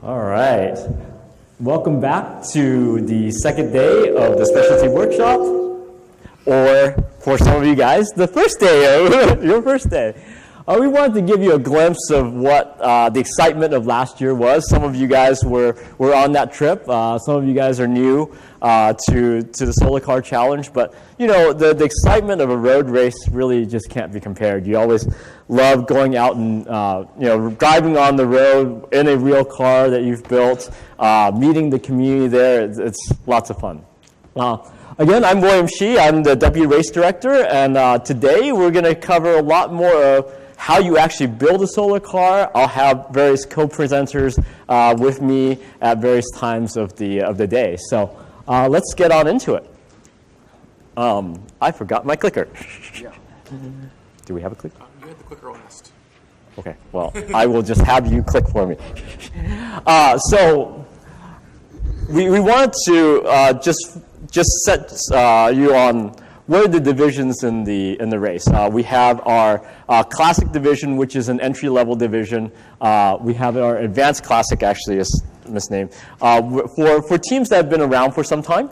All right. Welcome back to the second day of the specialty workshop, or for some of you guys, the first day of your first day. We wanted to give you a glimpse of what the excitement of last year was. Some of you guys were on that trip. Some of you guys are new to the Solar Car Challenge. But, you know, the excitement of a road race really just can't be compared. You always love going out and, driving on the road in a real car that you've built, meeting the community there. It's lots of fun. Again, I'm William Shih. I'm the Deputy Race Director. And today we're going to cover a lot more of how you actually build a solar car. I'll have various co-presenters with me at various times of the day. So let's get on into it. I forgot my clicker. Yeah. Do we have a clicker? You had the clicker last. Okay, well, I will just have you click for me. So we wanted to just set you on what are the divisions in the race. We have our Classic division, which is an entry-level division. We have our Advanced Classic, actually, is misnamed. For teams that have been around for some time,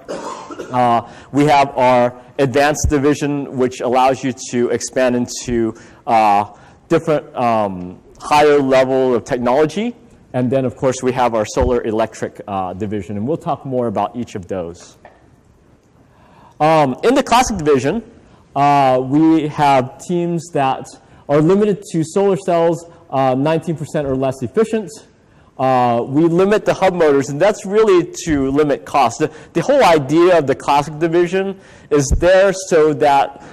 we have our Advanced division, which allows you to expand into different higher level of technology. And then, of course, we have our Solar Electric division, and we'll talk more about each of those. In the Classic division, we have teams that are limited to solar cells 19% or less efficient. We limit the hub motors, and that's really to limit cost. The whole idea of the Classic division is there so that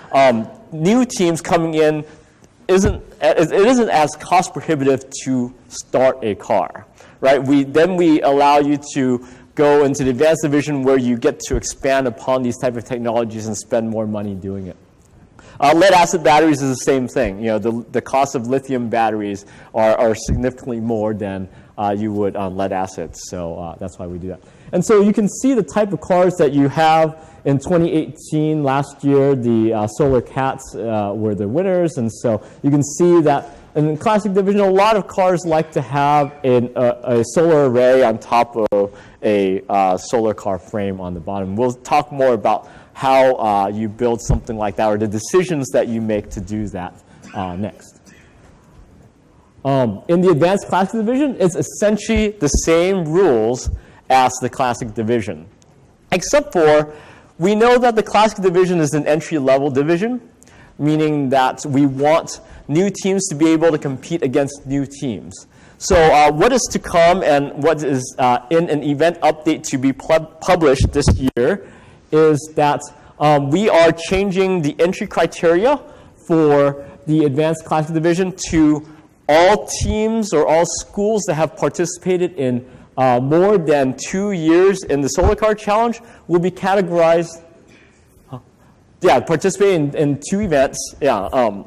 new teams coming in isn't as cost prohibitive to start a car, right? Then we allow you to go into the Advanced division where you get to expand upon these type of technologies and spend more money doing it. Lead-acid batteries is the same thing. You know, the cost of lithium batteries are significantly more than you would on lead-acid, so that's why we do that. And so you can see the type of cars that you have in 2018. Last year, the Solar Cats were the winners, and so you can see that in the Classic division, a lot of cars like to have a solar array on top of a solar car frame on the bottom. We'll talk more about how you build something like that or the decisions that you make to do that next. In the Advanced Classic division, it's essentially the same rules as the Classic division, except for we know that the Classic division is an entry-level division, meaning that we want new teams to be able to compete against new teams. So what is to come and what is in an event update to be published this year is that we are changing the entry criteria for the Advanced Classic division to all teams or all schools that have participated in more than 2 years in the Solar Car Challenge will be categorized. Participating in 2 events. In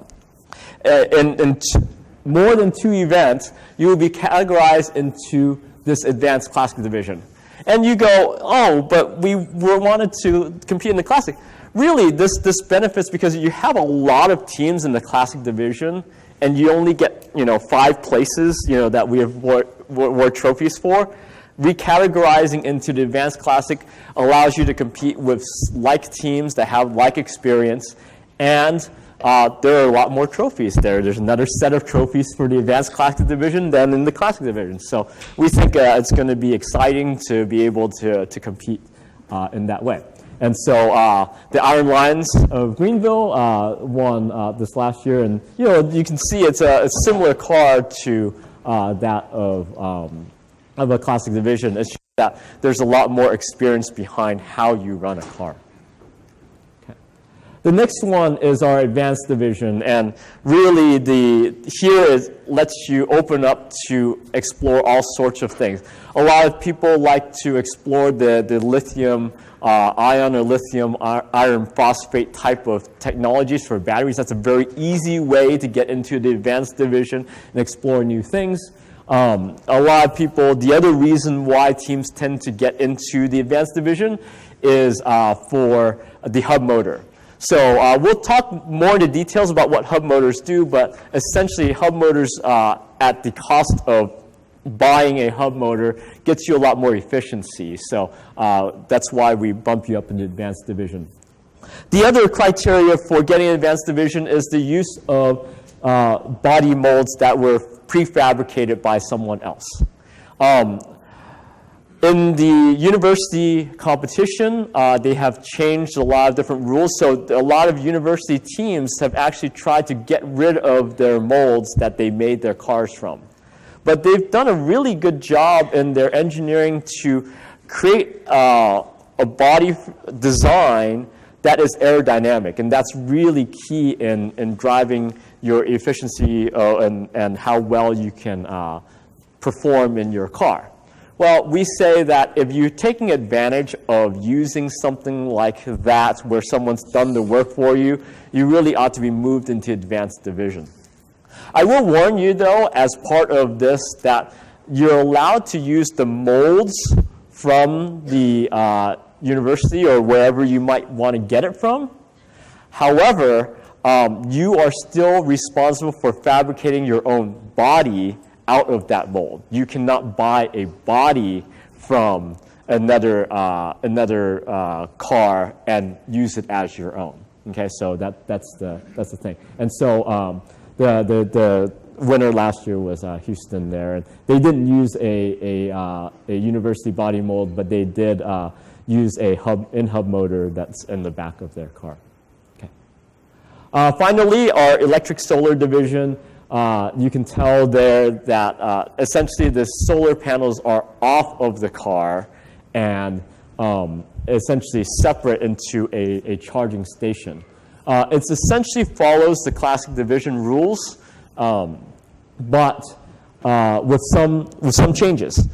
more than 2 events, you will be categorized into this Advanced Classic division. And you go, oh, but we wanted to compete in the Classic. Really, this benefits because you have a lot of teams in the Classic division, and you only get 5 places that we have won trophies for. Recategorizing into the Advanced Classic allows you to compete with like teams that have like experience, and there are a lot more trophies there. There's another set of trophies for the Advanced Classic division than in the Classic division. So we think it's going to be exciting to be able to compete in that way. And so the Iron Lions of Greenville won this last year, and you can see it's a similar car to that of a Classic division. It's just that there's a lot more experience behind how you run a car. The next one is our Advanced division, and really here lets you open up to explore all sorts of things. A lot of people like to explore the lithium ion or lithium iron phosphate type of technologies for batteries. That's a very easy way to get into the Advanced division and explore new things. A lot of people, the other reason why teams tend to get into the Advanced division is for the hub motor. So we'll talk more in the details about what hub motors do, but essentially hub motors at the cost of buying a hub motor gets you a lot more efficiency. So that's why we bump you up into advanced division. The other criteria for getting advanced division is the use of body molds that were prefabricated by someone else. In the university competition, they have changed a lot of different rules. So a lot of university teams have actually tried to get rid of their molds that they made their cars from. But they've done a really good job in their engineering to create a body design that is aerodynamic. And that's really key in driving your efficiency and how well you can perform in your car. Well, we say that if you're taking advantage of using something like that where someone's done the work for you, you really ought to be moved into advanced division. I will warn you, though, as part of this, that you're allowed to use the molds from the university or wherever you might want to get it from. However, you are still responsible for fabricating your own body out of that mold. You cannot buy a body from another car and use it as your own. Okay, so that's the thing. And so the winner last year was Houston there, and they didn't use a university body mold, but they did use a hub motor that's in the back of their car. Okay. Finally, our electric solar division. You can tell there that essentially the solar panels are off of the car and essentially separate into a charging station. It essentially follows the classic division rules, but with some changes.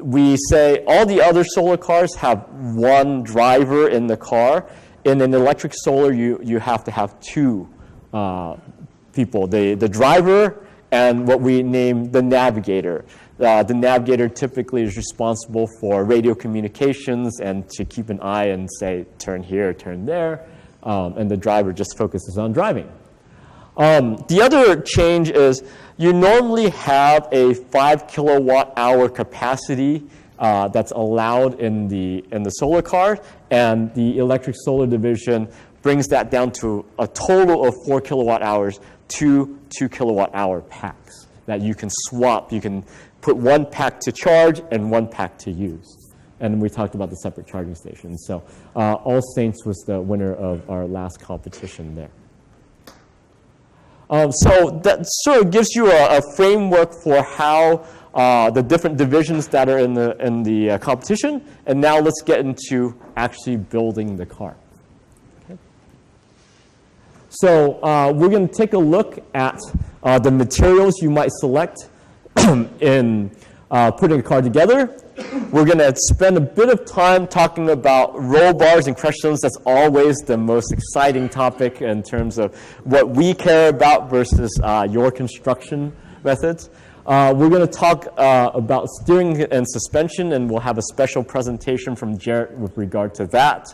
We say all the other solar cars have one driver in the car. In an electric solar, you have to have two people, the driver and what we name the navigator. The navigator typically is responsible for radio communications and to keep an eye and say, turn here, turn there, and the driver just focuses on driving. The other change is you normally have a 5 kilowatt hour capacity that's allowed in the solar car, and the electric solar division brings that down to a total of 4 kilowatt hours, 2 kilowatt hour packs that you can swap. You can put one pack to charge and one pack to use. And we talked about the separate charging stations. So All Saints was the winner of our last competition there. So that sort of gives you a framework for how the different divisions that are in the competition. And now let's get into actually building the car. So we're going to take a look at the materials you might select in putting a car together. We're going to spend a bit of time talking about roll bars and crush zones. That's always the most exciting topic in terms of what we care about versus your construction methods. We're going to talk about steering and suspension, and we'll have a special presentation from Jarrett with regard to that.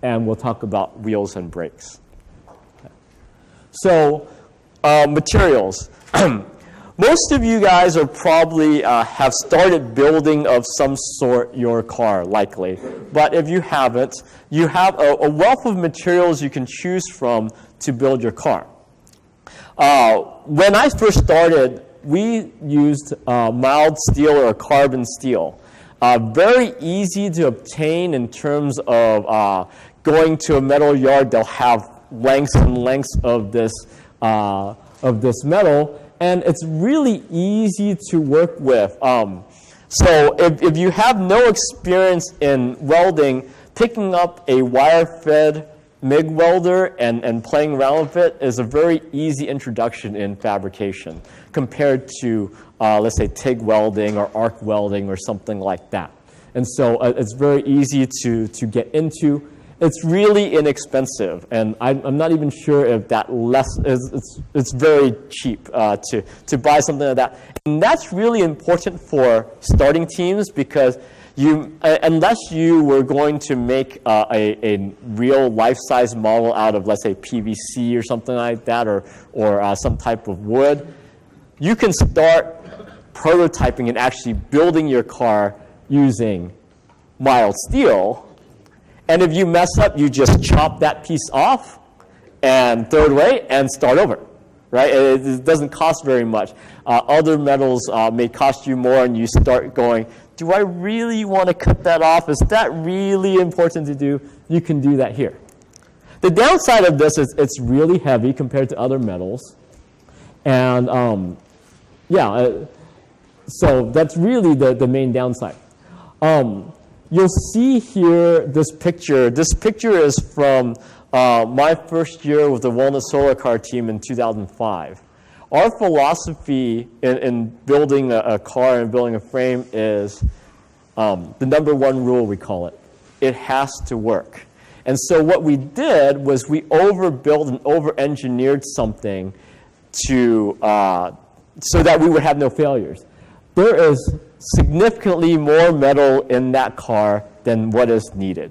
And we'll talk about wheels and brakes. So, materials. Most of you guys are probably have started building of some sort your car, likely. But if you haven't, you have a wealth of materials you can choose from to build your car. When I first started, we used mild steel or carbon steel. Very easy to obtain in terms of going to a metal yard. They'll have lengths and lengths of this metal, and it's really easy to work with. So if you have no experience in welding, picking up a wire-fed MIG welder and playing around with it is a very easy introduction in fabrication compared to, let's say, TIG welding or arc welding or something like that. And so it's very easy to get into. It's really inexpensive, and I'm not even sure if that it's very cheap to buy something like that. And that's really important for starting teams because unless you were going to make a real life-size model out of, let's say, PVC or something like that, or some type of wood, you can start prototyping and actually building your car using mild steel. And if you mess up, you just chop that piece off and throw it away and start over, right? It doesn't cost very much. Other metals may cost you more, and you start going, do I really want to cut that off? Is that really important to do? You can do that here. The downside of this is it's really heavy compared to other metals. And so that's really the main downside. You'll see here this picture. This picture is from my first year with the Walnut Solar Car team in 2005. Our philosophy in building a car and building a frame is the #1 rule, we call it. It has to work. And so what we did was we overbuilt and over-engineered something to, so that we would have no failures. There is significantly more metal in that car than what is needed.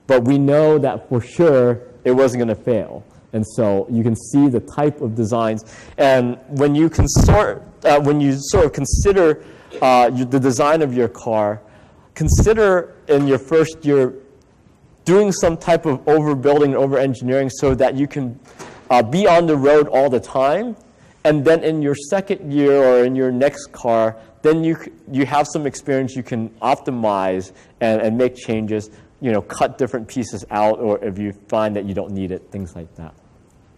But we know that for sure it wasn't going to fail. And so you can see the type of designs. And when you sort of consider the design of your car, consider in your first year doing some type of overbuilding and over-engineering so that you can be on the road all the time. And then in your second year or in your next car, then you have some experience you can optimize and make changes, cut different pieces out, or if you find that you don't need it, things like that.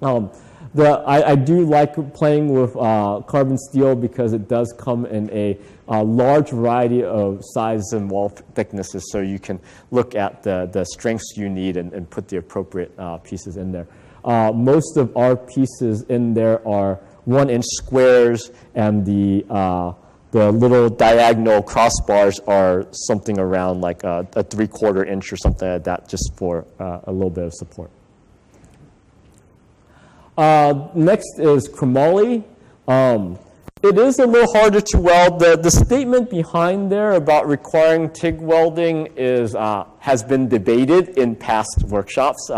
I do like playing with carbon steel because it does come in a large variety of sizes and wall thicknesses, so you can look at the strengths you need and put the appropriate pieces in there. Most of our pieces in there are 1-inch squares, and the little diagonal crossbars are something around like a 3/4 inch or something like that, just for a little bit of support. Next is chromoly. It is a little harder to weld. The statement behind there about requiring TIG welding has been debated in past workshops.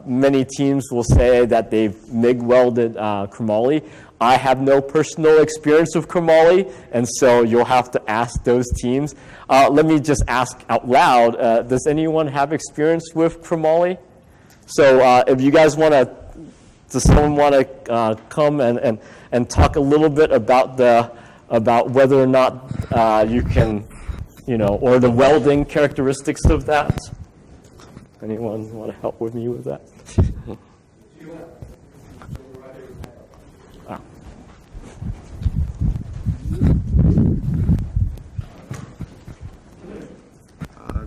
Many teams will say that they've MIG welded chromoly. I have no personal experience with chromoly, and so you'll have to ask those teams. Let me just ask out loud, does anyone have experience with chromoly? So if you guys want to, does someone want to come and talk a little bit about whether or not you can, or the welding characteristics of that? Anyone want to help with me with that?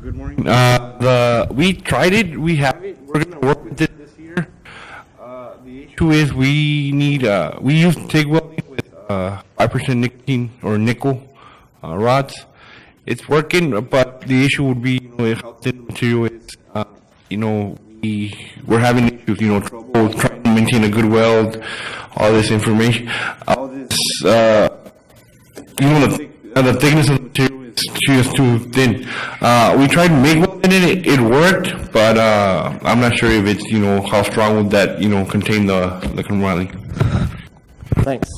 Good morning. We tried it. We have it. We're going to work with it this year. The issue is we use TIG welding with 5% nicotine or nickel rods. It's working, but the issue would be, how thin the material is. We're having issues, trouble trying to maintain a good weld, all this information, all this, the thickness of the material is just too thin. We tried MIG welding it, it worked, but I'm not sure if it's, how strong would that, contain the chromoly. Thanks.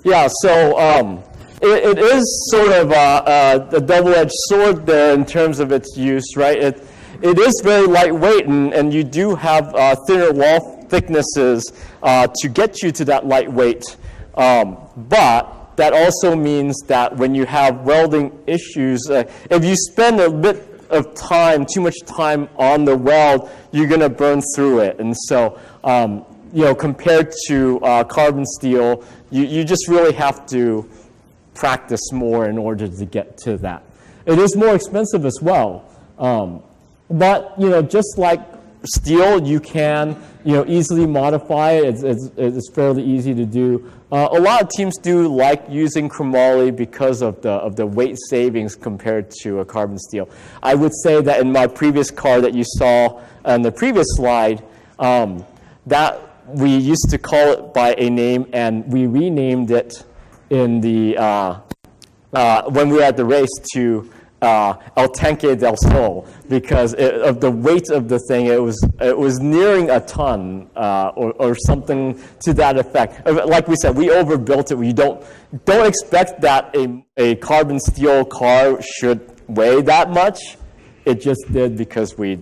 Yeah, so it is sort of a double-edged sword there in terms of its use, right? It is very lightweight, and you do have thinner wall thicknesses to get you to that lightweight. But that also means that when you have welding issues, if you spend a bit of time, too much time on the weld, you're going to burn through it. And so, compared to carbon steel, you just really have to practice more in order to get to that. It is more expensive as well. But, just like steel, you can, easily modify it. It's fairly easy to do. A lot of teams do like using chromoly because of the weight savings compared to a carbon steel. I would say that in my previous car that you saw on the previous slide, that we used to call it by a name, and we renamed it in the when we were at the race to El Tanque del Sol because of the weight of the thing. It was nearing a ton or something to that effect. Like we said, we overbuilt it. We don't expect that a carbon steel car should weigh that much. It just did because we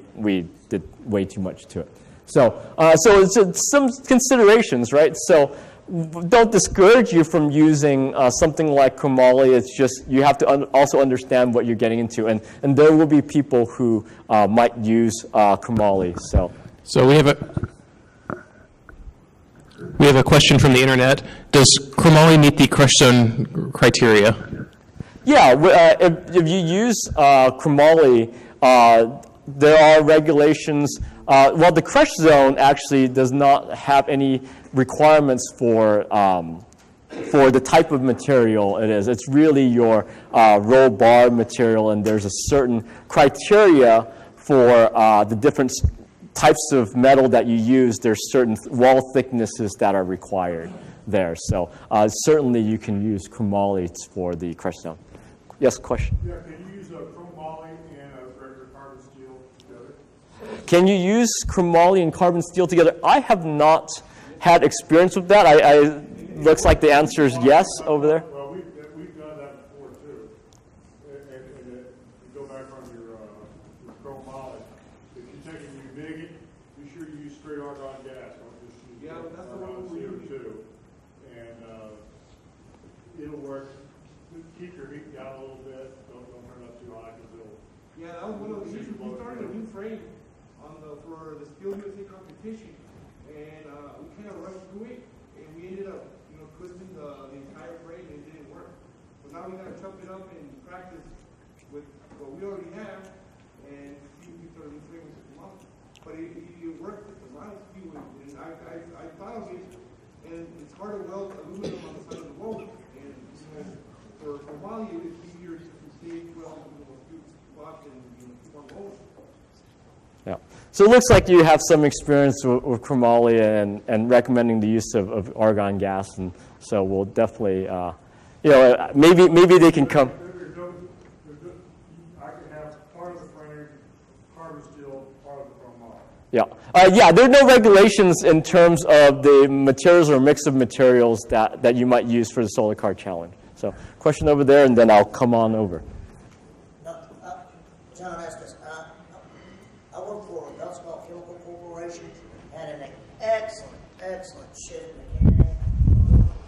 did way too much to it. So it's some considerations, right? So don't discourage you from using something like chromoly. It's just you have to also understand what you're getting into, and there will be people who might use chromoly. So we have a question from the internet. Does chromoly meet the crush zone criteria? Yeah, if you use chromoly, there are regulations. Well, the crush zone actually does not have any requirements for the type of material it is. It's really your roll bar material, and there's a certain criteria for the different types of metal that you use. There's certain wall thicknesses that are required there. So certainly you can use chromoly for the crush zone. Yes, question? Yeah, can you use a chromoly and a regular carbon steel together? Can you use chromoly and carbon steel together? I have not had experience with that. Looks like the answer is yes over there. Well, we've done that before too. And you go back on your chromoly. If you take and you dig it, be sure you use straight argon gas. Don't just use that's the one we use. CO2. And it'll work. Keep your heat down a little bit. Don't turn up too high because it'll. Yeah, that was one of the issues. We started a new frame for the Steel USA competition, and we kind of rushed through it, and we ended up, twisting the entire frame, and it didn't work. So now we got to chop it up and practice with what we already have, and see if we start a new frame with come out. But it worked with the last few, and I thought of it, and it's hard to weld aluminum on the side of the boat, and for volume, it's easier to stay well in a few spots and keep on going. Yeah. So it looks like you have some experience with chromoly and recommending the use of argon gas, and so we'll definitely, maybe they can come. I can have part of the frame, carbon steel, part of the chromoly. Yeah, there are no regulations in terms of the materials or mix of materials that you might use for the Solar Car Challenge. So, question over there, and then I'll come on over. John Estes, I work for Gulfsville Chemical Corporation, had an excellent shift mechanic.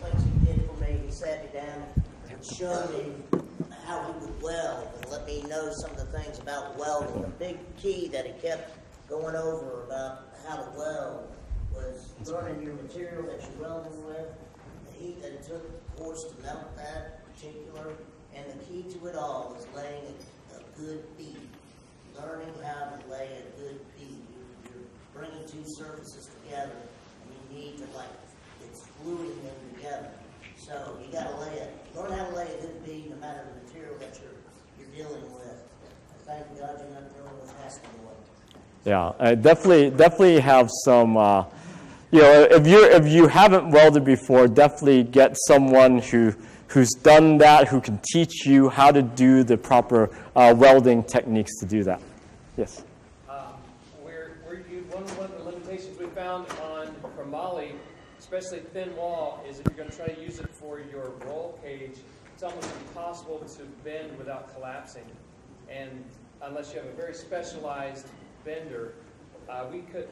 Things he did for me, he sat me down and showed me how he would weld and let me know some of the things about welding. A big key that he kept going over about how to weld was learning your material that you're welding with, the heat that it took, of course, to melt that particular, and the key to it all is laying a good bead. Learning how to lay a good bead. You're bringing two surfaces together, and you need to, it's gluing them together. So you got to learn how to lay a good bead no matter the material that you're dealing with. Thank God you're not dealing with casting oil. Yeah, I definitely have some. If you haven't welded before, definitely get someone who's done that, who can teach you how to do the proper welding techniques to do that. Yes. One of the limitations we found on chromoly, especially thin wall, is if you're going to try to use it for your roll cage, it's almost impossible to bend without collapsing. And unless you have a very specialized bender, we couldn't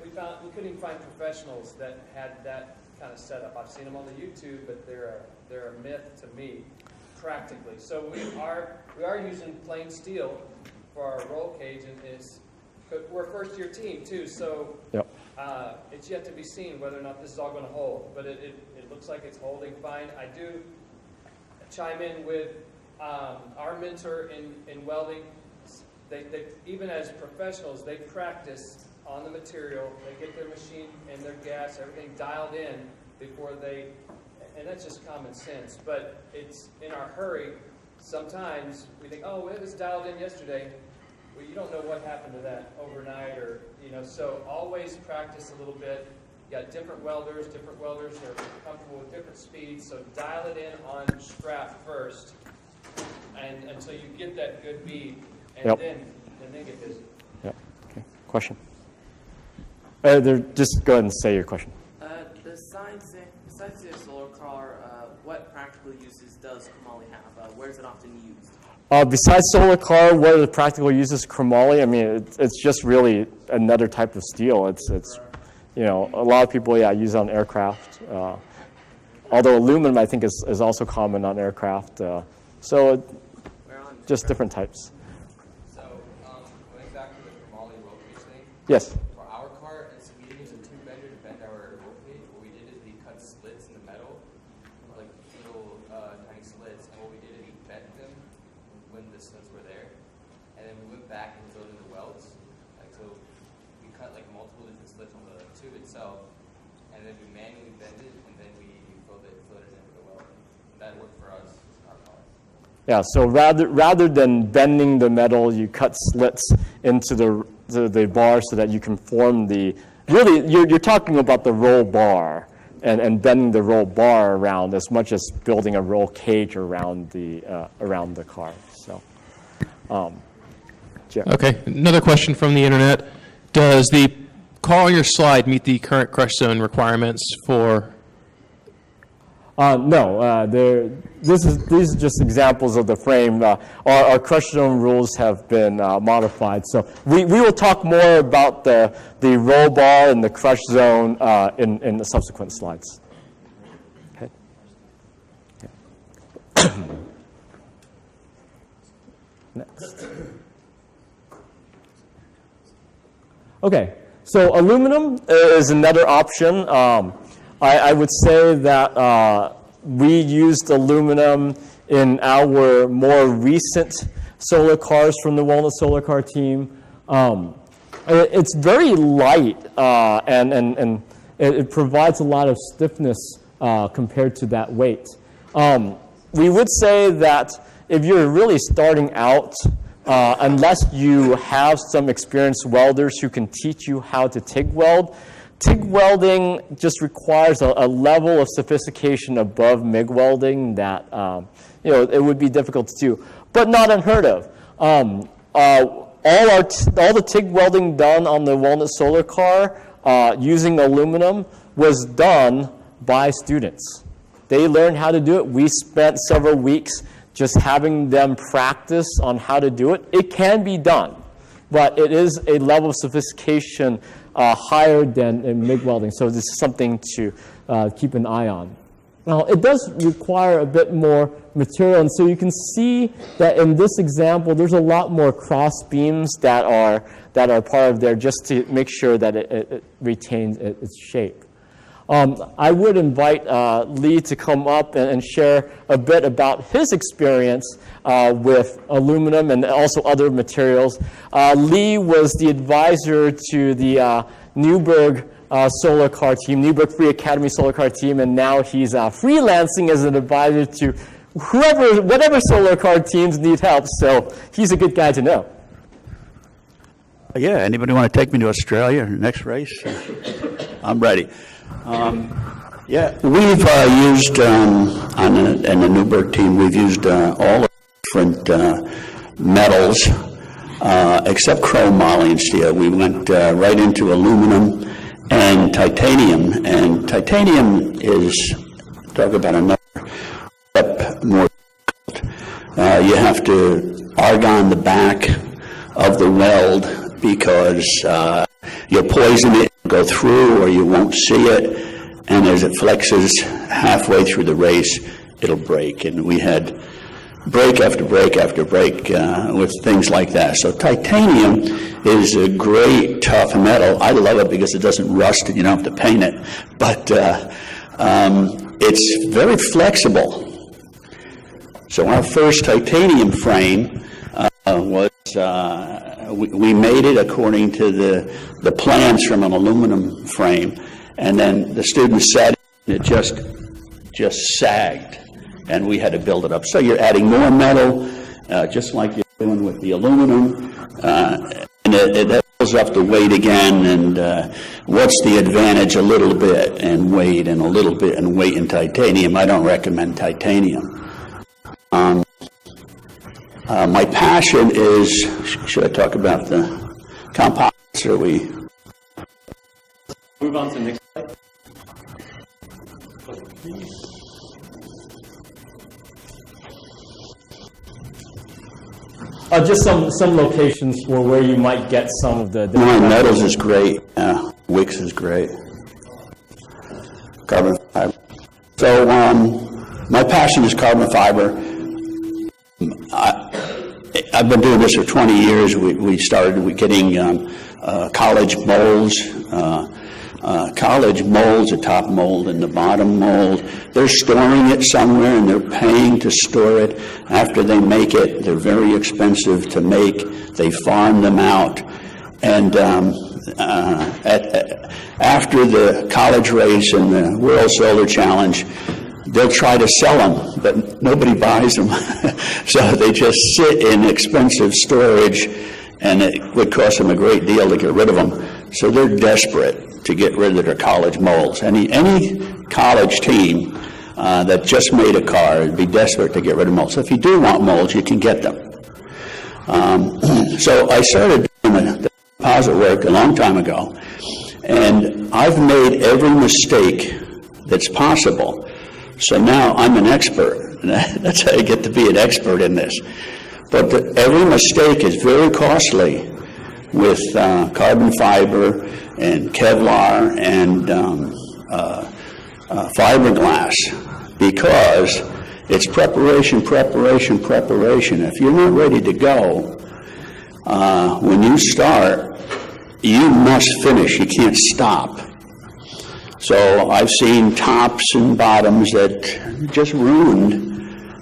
even find professionals that had that kind of setup. I've seen them on the YouTube, but they're a myth to me, practically. So we are using plain steel for our roll cage, and we're a first-year team too. So yep. It's yet to be seen whether or not this is all going to hold. But it looks like it's holding fine. I do chime in with our mentor in welding. They even as professionals, they practice on the material. They get their machine and their gas, everything dialed in before and that's just common sense. But it's in our hurry. Sometimes we think, oh, it was dialed in yesterday. Well, you don't know what happened to that overnight, or So always practice a little bit. You got different welders. Different welders are comfortable with different speeds. So dial it in on scrap first, and until you get that good bead. and Yep. then get busy. Yep. Okay. Question. Just go ahead and say your question. Besides the solar car, what practical uses does chromoly have? Where is it often used? Besides solar car, what are the practical uses of chromoly? I mean, it's just really another type of steel. It's you know, a lot of people use it on aircraft. Although aluminum, I think, is also common on aircraft. Just different types. So, going back to the chromoly rope cage thing. Yes. For our car, we didn't use a tube bender to bend our rope cage. What we did is we cut slits in the metal, like little tiny slits. And what we did is we bent them when the slits were there, and then we went back and filled in the welds. Like so, we cut like multiple different slits on the tube itself, and then we manually bend it, and then we filled it in with the weld. And that worked for us. Our car. Yeah, so rather than bending the metal, you cut slits into the bar so that you can form the, really, you're talking about the roll bar and bending the roll bar around as much as building a roll cage around the car. So, Jeff. Okay, another question from the internet. Does the car on your slide meet the current crush zone requirements for? No, these are just examples of the frame. Our crush zone rules have been modified. So we will talk more about the roll bar and the crush zone in the subsequent slides. Okay. Yeah. Next. Okay, so aluminum is another option. I would say that we used aluminum in our more recent solar cars from the Walnut Solar Car team. It's very light and it provides a lot of stiffness compared to that weight. We would say that if you're really starting out, unless you have some experienced welders who can teach you how to TIG weld, TIG welding just requires a level of sophistication above MIG welding that it would be difficult to do, but not unheard of. All the TIG welding done on the Walnut Solar Car using aluminum was done by students. They learned how to do it. We spent several weeks just having them practice on how to do it. It can be done, but it is a level of sophistication higher than in MIG welding, so this is something to keep an eye on. Now, it does require a bit more material, and so you can see that in this example, there's a lot more cross beams that are part of there just to make sure that it retains its shape. I would invite Lee to come up and share a bit about his experience with aluminum and also other materials. Lee was the advisor to the Newburgh Solar Car team, Newburgh Free Academy Solar Car team, and now he's freelancing as an advisor to whatever solar car teams need help, so he's a good guy to know. Yeah, anybody want to take me to Australia next race? I'm ready. Yeah, we've used, in the Newburgh team, we've used all the different metals, except chromoly and steel. We went right into aluminum and titanium. And titanium is, talk about another step more. You have to argon the back of the weld because you'll poison it, go through, or you won't see it, and as it flexes halfway through the race, it'll break. And we had break after break after break with things like that. So titanium is a great tough metal. I love it because it doesn't rust and you don't have to paint it, but it's very flexible. So our first titanium frame was we made it according to the plans from an aluminum frame, and then the students sat and it just sagged, and we had to build it up. So you're adding more metal, just like you're doing with the aluminum, and it pulls up the weight again. And what's the advantage? A little bit and weight, and a little bit and weight in titanium. I don't recommend titanium. My passion is, should I talk about the composites, or we? Move on to the next slide. Just some locations for where you might get some of the. Metals is great. Wicks is great. Carbon fiber. So my passion is carbon fiber. I've been doing this for 20 years. We started getting college molds. College molds, the top mold and the bottom mold. They're storing it somewhere and they're paying to store it. After they make it, they're very expensive to make. They farm them out. And after the college race and the World Solar Challenge, they'll try to sell them, but nobody buys them. So they just sit in expensive storage, and it would cost them a great deal to get rid of them. So they're desperate to get rid of their college molds. Any college team that just made a car would be desperate to get rid of molds. So if you do want molds, you can get them. So I started doing the composite work a long time ago, and I've made every mistake that's possible. So now I'm an expert. That's how you get to be an expert in this. But every mistake is very costly with carbon fiber and Kevlar and fiberglass, because it's preparation. If you're not ready to go, when you start, you must finish. You can't stop. So I've seen tops and bottoms that just ruined,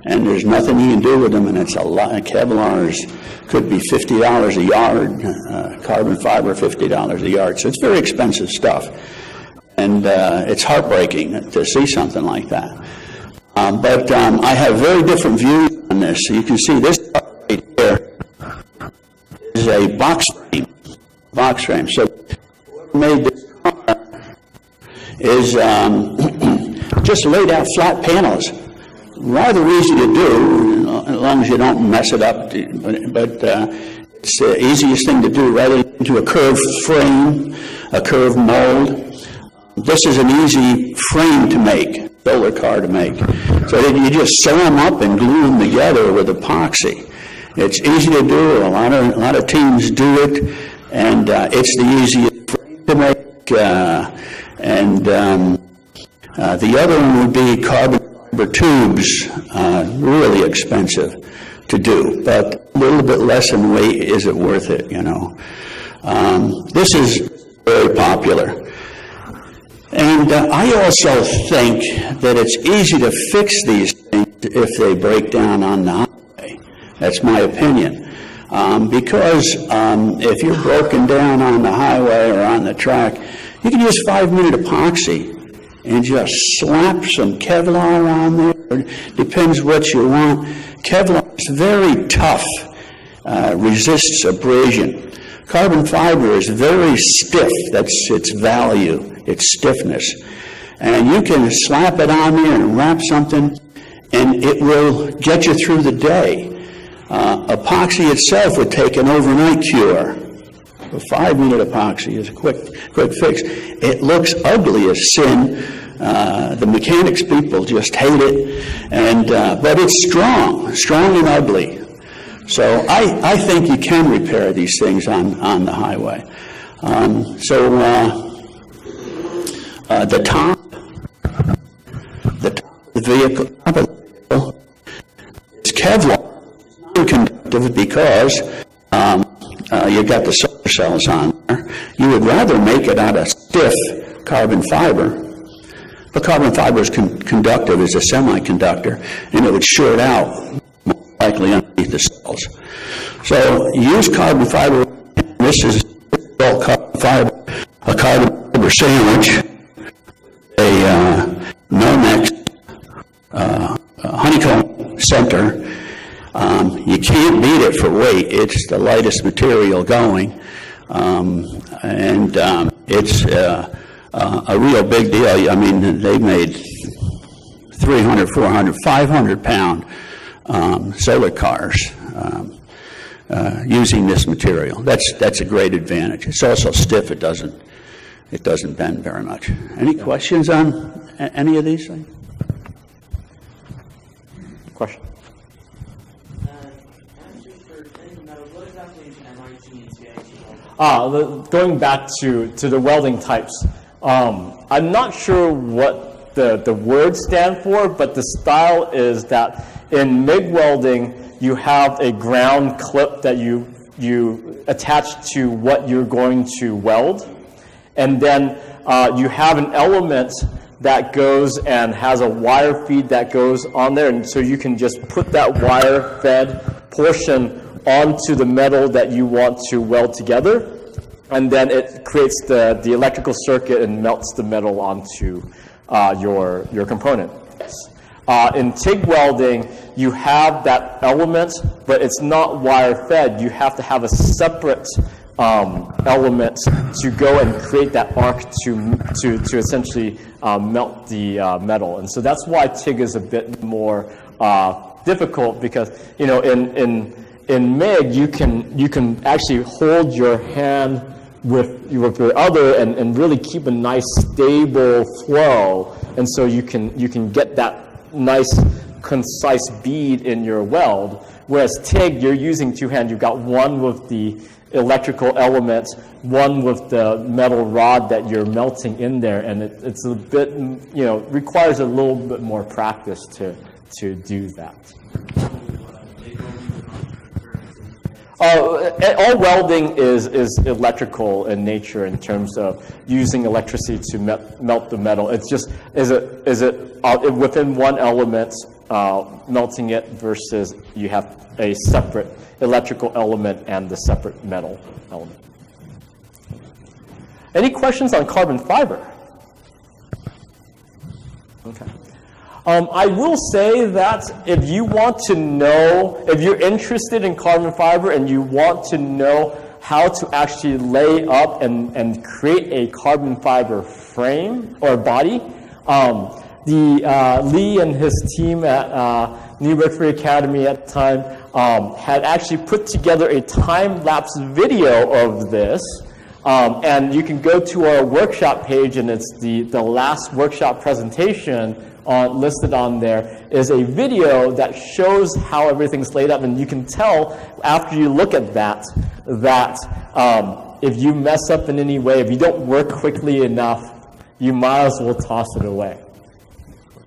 and there's nothing you can do with them, and it's a lot. Kevlar could be $50 a yard, carbon fiber $50 a yard. So it's very expensive stuff, and it's heartbreaking to see something like that. But I have very different views on this. So you can see this right here is a box frame. So whoever made this car is just laid out flat panels. Rather easy to do, as long as you don't mess it up. But it's the easiest thing to do, rather than into a curved frame, a curved mold. This is an easy frame to make, solar car to make. So you just sew them up and glue them together with epoxy. It's easy to do. A lot of teams do it, and it's the easiest frame to make. The other one would be carbon fiber tubes, really expensive to do, but a little bit less in weight. Is it worth it, you know? This is very popular. And I also think that it's easy to fix these things if they break down on the highway. That's my opinion. Because if you're broken down on the highway or on the track, you can use 5-minute epoxy and just slap some Kevlar on there. Depends what you want. Kevlar is very tough, resists abrasion. Carbon fiber is very stiff. That's its value, its stiffness. And you can slap it on there and wrap something, and it will get you through the day. Epoxy itself would take an overnight cure. A 5-minute epoxy is a quick fix. It looks ugly as sin. The mechanics people just hate it, but it's strong and ugly. So I think you can repair these things on the highway. The top of the vehicle is Kevlar. It's non-conductive because you've got the solar cells on there. You would rather make it out of stiff carbon fiber. But carbon fiber is conductive, is a semiconductor, and it would short out, most likely underneath the cells. So use carbon fiber. This is all carbon fiber, a carbon fiber sandwich, a Nomex honeycomb center. You can't beat it for weight. It's the lightest material going, it's a real big deal. I mean, they made 300, 400, 500-pound solar cars using this material. That's a great advantage. It's also stiff. It doesn't bend very much. Any questions on any of these things? Question? Going back to the welding types, I'm not sure what the words stand for, but the style is that in MIG welding, you have a ground clip that you attach to what you're going to weld, and then you have an element that goes and has a wire feed that goes on there, and so you can just put that wire fed portion onto the metal that you want to weld together, and then it creates the electrical circuit and melts the metal onto your component. In TIG welding, you have that element, but it's not wire fed. You have to have a separate element to go and create that arc to essentially melt the metal. And so that's why TIG is a bit more difficult, because in MIG you can actually hold your hand with your other and really keep a nice stable flow, and so you can get that nice concise bead in your weld. Whereas TIG, you're using two hands. You've got one with the electrical element, one with the metal rod that you're melting in there, and it's a bit, requires a little bit more practice to do that. All welding is electrical in nature in terms of using electricity to melt the metal. It's just, is it within one element melting it versus you have a separate electrical element and the separate metal element. Any questions on carbon fiber? Okay. I will say that if you want to know, if you're interested in carbon fiber and you want to know how to actually lay up and create a carbon fiber frame or body, Lee and his team at Newburgh Free Academy at the time had actually put together a time-lapse video of this. And you can go to our workshop page, and it's the last workshop presentation listed on there is a video that shows how everything's laid up, and you can tell after you look at that if you mess up in any way, if you don't work quickly enough, you might as well toss it away.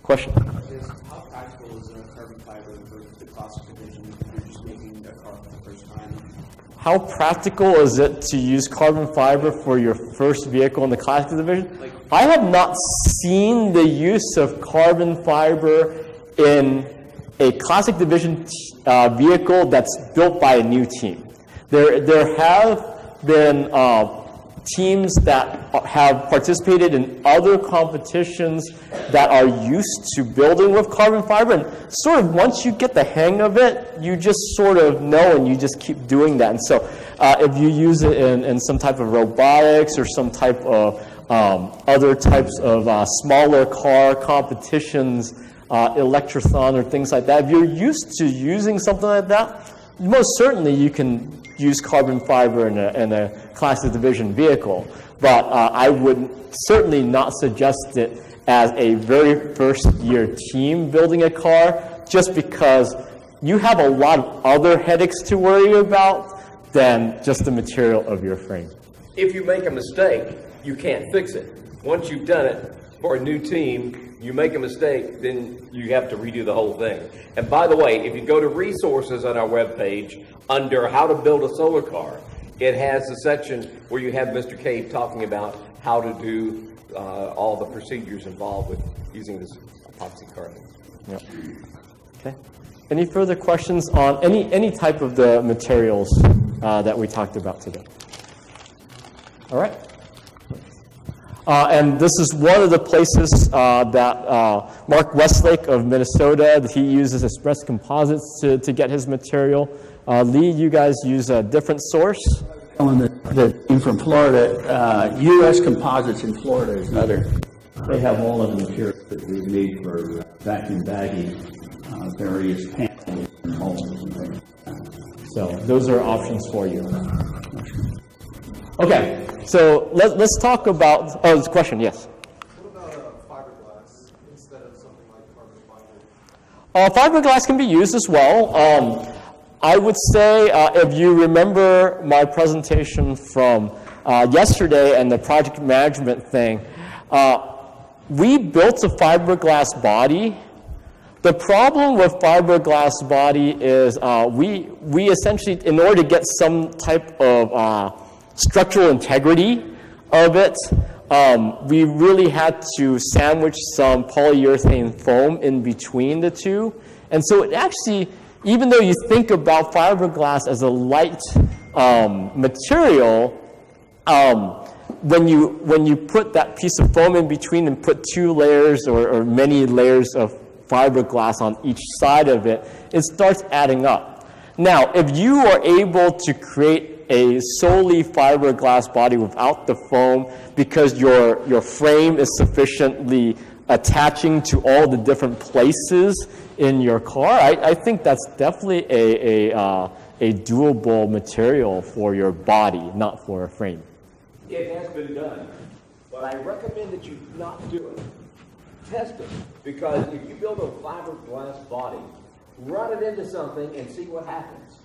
Question? How practical is carbon fiber versus the classic division if you're just making a car for the first time? How practical is it to use carbon fiber for your first vehicle in the classic division? I have not seen the use of carbon fiber in a classic division vehicle that's built by a new team. There have been teams that have participated in other competitions that are used to building with carbon fiber, and sort of once you get the hang of it, you just sort of know and you just keep doing that. And so if you use it in some type of robotics or some type of other types of smaller car competitions, electrothon or things like that, if you're used to using something like that, most certainly you can use carbon fiber in a classic division vehicle, but I would certainly not suggest it as a very first year team building a car, just because you have a lot of other headaches to worry about than just the material of your frame. If you make a mistake, you can't fix it. Once you've done it for a new team, you make a mistake, then you have to redo the whole thing. And by the way, if you go to resources on our webpage, under how to build a solar car, it has a section where you have Mr. Cave talking about how to do all the procedures involved with using this epoxy carbon. Yep. Okay. Any further questions on any type of the materials that we talked about today? All right. And this is one of the places that Mark Westlake of Minnesota, he uses Express Composites to get his material. Lee, you guys use a different source? The team from Florida, U.S. Composites in Florida is another. They have all of the materials that we need for vacuum bagging various panels. So those are options for you. Okay, so let's talk about, oh, there's a question, yes. What about fiberglass instead of something like carbon fiber? Fiberglass can be used as well. I would say if you remember my presentation from yesterday and the project management thing, we built a fiberglass body. The problem with fiberglass body is we essentially, in order to get some type of structural integrity of it, we really had to sandwich some polyurethane foam in between the two. And so it actually, even though you think about fiberglass as a light material, when you put that piece of foam in between and put 2 layers or many layers of fiberglass on each side of it, it starts adding up. Now, if you are able to create a solely fiberglass body without the foam because your frame is sufficiently attaching to all the different places in your car, I think that's definitely a doable material for your body, not for a frame. It has been done, but I recommend that you not do it. Test it, because if you build a fiberglass body, run it into something and see what happens.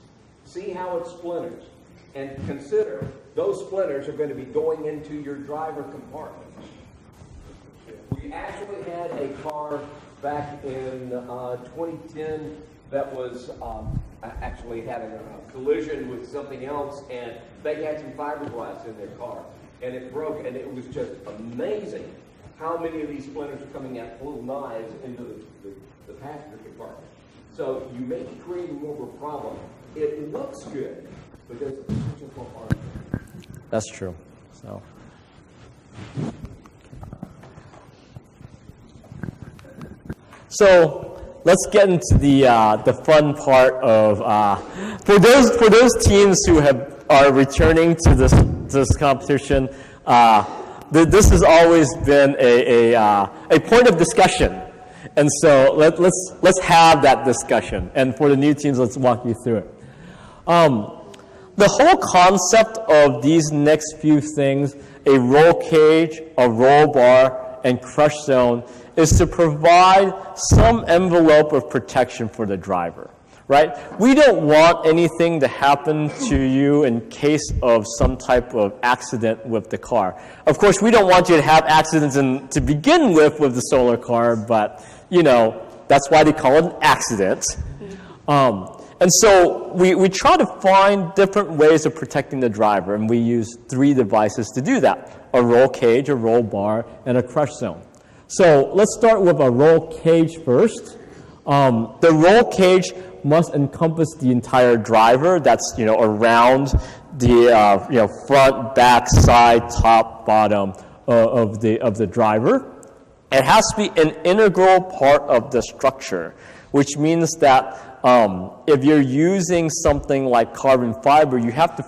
See how it splinters. And consider those splinters are going to be going into your driver compartment. We actually had a car back in 2010 that was actually had a collision with something else, and they had some fiberglass in their car, and it broke, and it was just amazing how many of these splinters are coming out little knives into the passenger compartment. So you may be creating more of a problem. It looks good, but there's a potential for harm. That's true. So let's get into the fun part of for those teams who are returning to this competition. This has always been a point of discussion, and so let's have that discussion. And for the new teams, let's walk you through it. The whole concept of these next few things, a roll cage, a roll bar, and crush zone, is to provide some envelope of protection for the driver, right? We don't want anything to happen to you in case of some type of accident with the car. Of course, we don't want you to have accidents to begin with the solar car, but, you know, that's why they call it an accident. And so we try to find different ways of protecting the driver, and we use 3 devices to do that: a roll cage, a roll bar, and a crush zone. So let's start with a roll cage first. The roll cage must encompass the entire driver. That's, you know, around the front, back, side, top, bottom of the driver. It has to be an integral part of the structure, which means that if you're using something like carbon fiber, you have to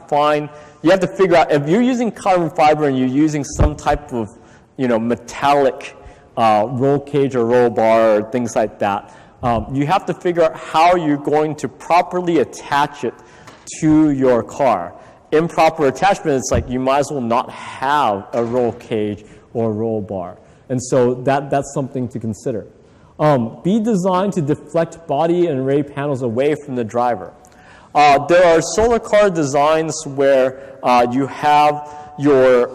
figure out, if you're using carbon fiber and you're using some type of, metallic roll cage or roll bar or things like that, you have to figure out how you're going to properly attach it to your car. Improper attachment, it's like you might as well not have a roll cage or a roll bar. And so that's something to consider. Be designed to deflect body and array panels away from the driver. There are solar car designs where you have your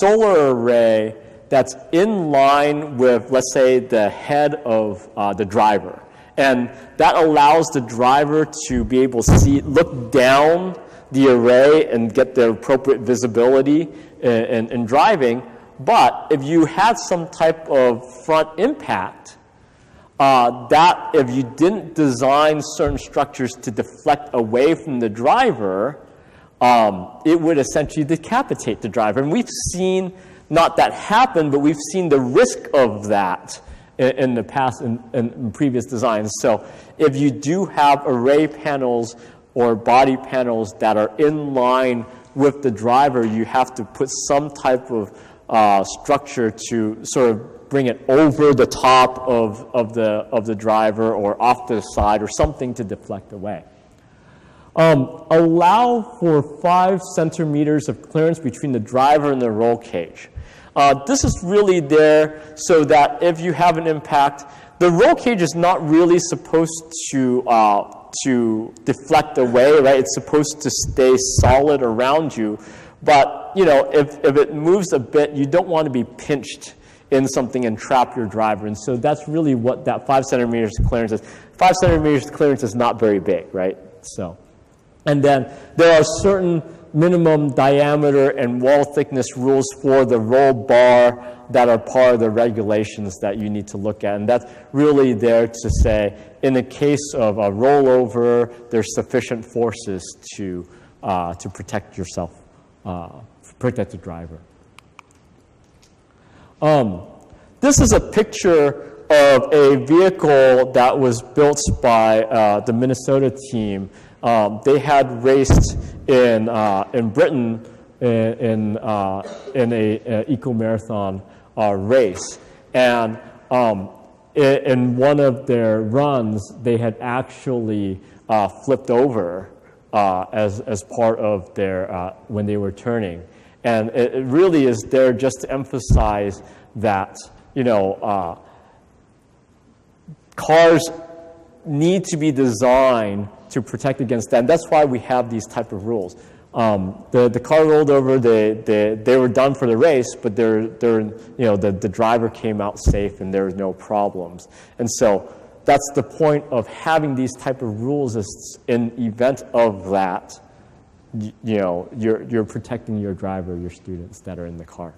solar array that's in line with, let's say, the head of the driver. And that allows the driver to be able to look down the array and get the appropriate visibility in driving. But if you had some type of front impact, that if you didn't design certain structures to deflect away from the driver, it would essentially decapitate the driver. And we've seen not that happen, but we've seen the risk of that in the past in previous designs. So if you do have array panels or body panels that are in line with the driver, you have to put some type of structure to sort of bring it over the top of the driver or off to the side or something to deflect away. Allow for 5 centimeters of clearance between the driver and the roll cage. This is really there so that if you have an impact, the roll cage is not really supposed to deflect away, right? It's supposed to stay solid around you. But, you know, if it moves a bit, you don't want to be pinched in something and trap your driver. And so that's really what that 5 centimeters clearance is. 5 centimeters clearance is not very big, right? So, and then there are certain minimum diameter and wall thickness rules for the roll bar that are part of the regulations that you need to look at. And that's really there to say, in the case of a rollover, there's sufficient forces to protect yourself, protect the driver. This is a picture of a vehicle that was built by the Minnesota team. They had raced in Britain in a eco-marathon race, and in one of their runs, they had actually flipped over as part of their when they were turning, and it really is there just to emphasize that, you know, cars need to be designed to protect against that. And that's why we have these type of rules. The car rolled over. They were done for the race, but the driver came out safe and there was no problems. And so that's the point of having these type of rules. Is in event of that, you know, you're protecting your driver, your students that are in the car.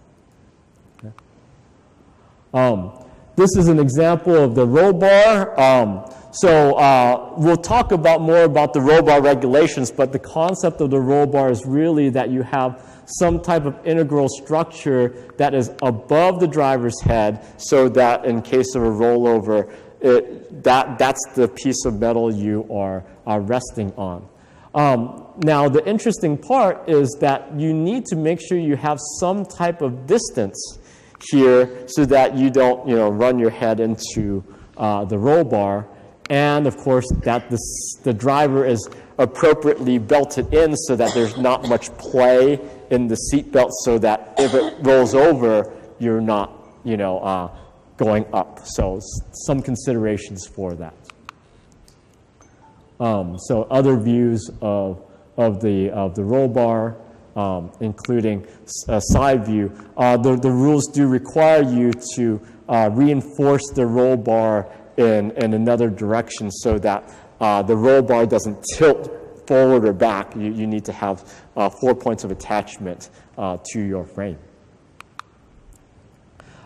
Okay. This is an example of the roll bar. So we'll talk more about the roll bar regulations, but the concept of the roll bar is really that you have some type of integral structure that is above the driver's head, so that in case of a rollover, that's the piece of metal you are resting on. Now, the interesting part is that you need to make sure you have some type of distance here so that you don't, you know, run your head into the roll bar. And, of course, that the driver is appropriately belted in so that there's not much play in the seat belt, so that if it rolls over, you're not, you know, going up. So some considerations for that. So other views of the roll bar, including a side view. The rules do require you to reinforce the roll bar in another direction so that the roll bar doesn't tilt forward or back. You need to have 4 points of attachment to your frame.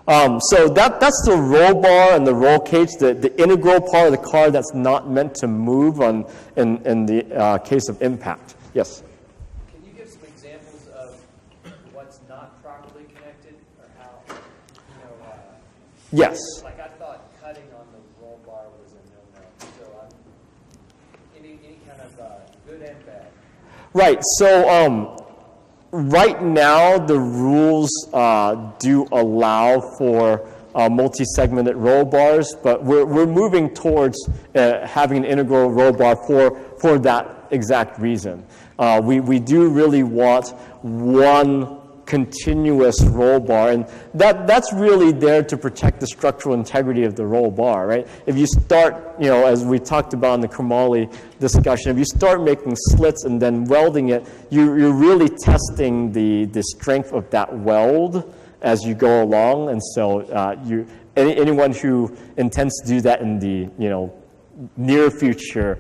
So that's the roll bar and the roll cage, the integral part of the car that's not meant to move in the case of impact. Yes? Can you give some examples of what's not properly connected, or how, you know, Yes. like I thought cutting on the roll bar was a no-no. So any kind of good and bad. Right. So right now the rules do allow for multi-segmented roll bars, but we're moving towards having an integral roll bar for that exact reason. We do really want one continuous roll bar, and that's really there to protect the structural integrity of the roll bar, right? If you start, you know, as we talked about in the chromoly discussion, if you start making slits and then welding it, you're really testing the strength of that weld as you go along, and so anyone who intends to do that in the, you know, near future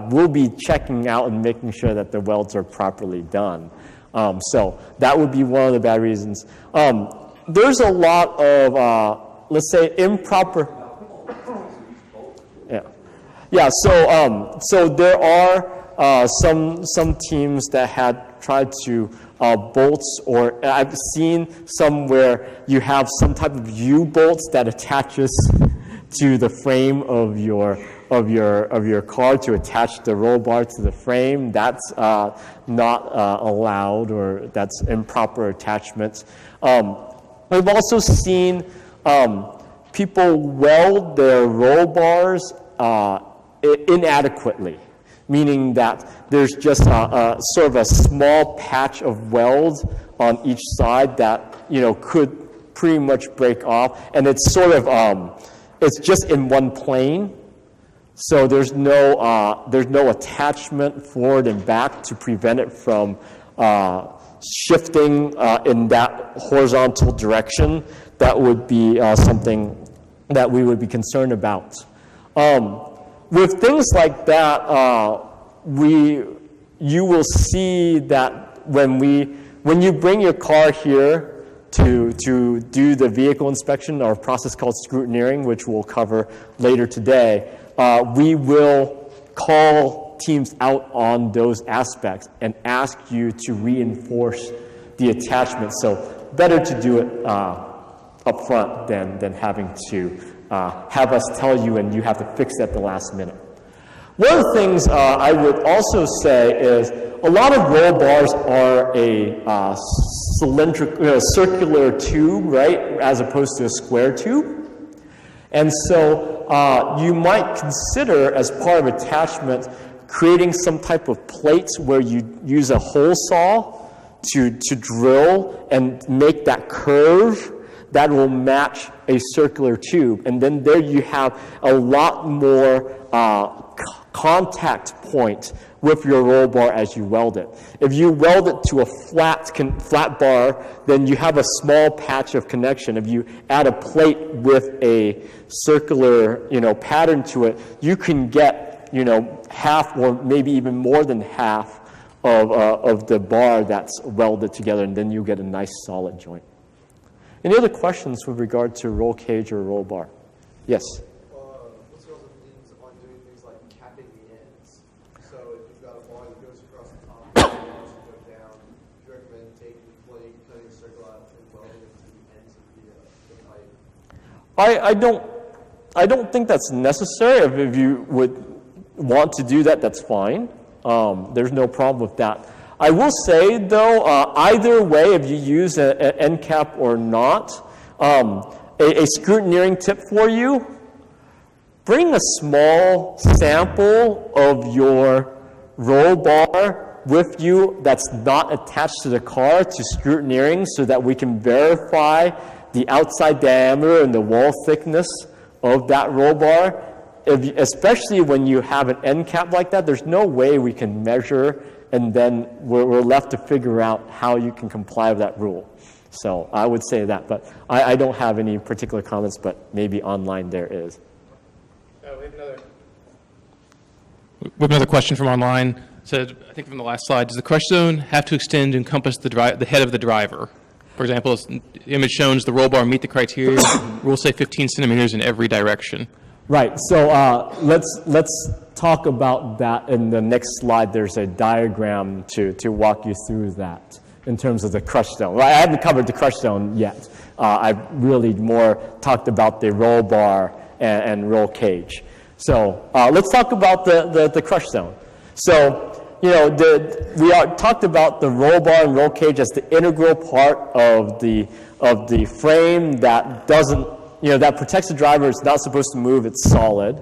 will be checking out and making sure that the welds are properly done. So that would be one of the bad reasons. There's a lot of, let's say, improper. Yeah. So there are some teams that had tried to bolts, or I've seen some where you have some type of U-bolts that attaches to the frame of your car to attach the roll bar to the frame. That's not allowed, or that's improper attachments. I've also seen people weld their roll bars inadequately, meaning that there's just sort of a small patch of weld on each side that, you know, could pretty much break off, and it's sort of it's just in one plane, so there's no attachment forward and back to prevent it from shifting in that horizontal direction. That would be something that we would be concerned about. With things like that, you will see that when you bring your car here to do the vehicle inspection, or a process called scrutineering, which we'll cover later today, we will call teams out on those aspects and ask you to reinforce the attachment. So better to do it up front than having to have us tell you and you have to fix it at the last minute. One of the things I would also say is a lot of roll bars are a circular tube, right, as opposed to a square tube. And so you might consider, as part of attachment, creating some type of plates where you use a hole saw to drill and make that curve that will match a circular tube. And then there you have a lot more contact point with your roll bar as you weld it. If you weld it to a flat bar, then you have a small patch of connection. If you add a plate with a circular, you know, pattern to it, you can get, you know, half or maybe even more than half of the bar that's welded together, and then you get a nice solid joint. Any other questions with regard to roll cage or roll bar? Yes? What's your opinions on doing things like capping the ends? So if you've got a bar that goes across the top and it goes down, do you recommend taking the plate, cutting a circle out, and welding it to the ends of the pipe? I don't think that's necessary. If you would want to do that, that's fine. There's no problem with that. I will say, though, either way, if you use an end cap or not, a scrutineering tip for you, bring a small sample of your roll bar with you that's not attached to the car to scrutineering so that we can verify the outside diameter and the wall thickness of that roll bar. Especially when you have an end cap like that, there's no way we can measure, and then we're left to figure out how you can comply with that rule. So I would say that, but I don't have any particular comments, but maybe online there is. We have another question from online. Said, I think from the last slide, does the crush zone have to extend to encompass the head of the driver? For example, the image shows the roll bar meet the criteria. Rules say 15 centimeters in every direction. Right. So let's talk about that in the next slide. There's a diagram to walk you through that in terms of the crush zone. Well, I haven't covered the crush zone yet. I've really more talked about the roll bar and roll cage. So let's talk about the crush zone. So, you know, we talked about the roll bar and roll cage as the integral part of the frame that doesn't, you know, that protects the driver. It's not supposed to move. It's solid.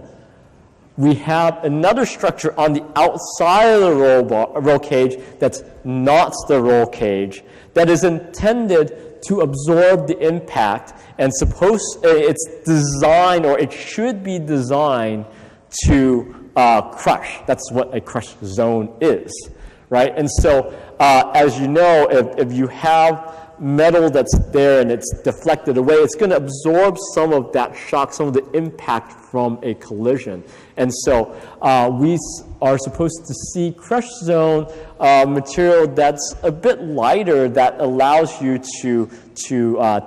We have another structure on the outside of the roll cage that's not the roll cage that is intended to absorb the impact and it's designed, or it should be designed to crush. That's what a crush zone is, right? And so, as you know, if you have metal that's there and it's deflected away, it's going to absorb some of that shock, some of the impact from a collision. And so we are supposed to see crush zone material that's a bit lighter that allows you to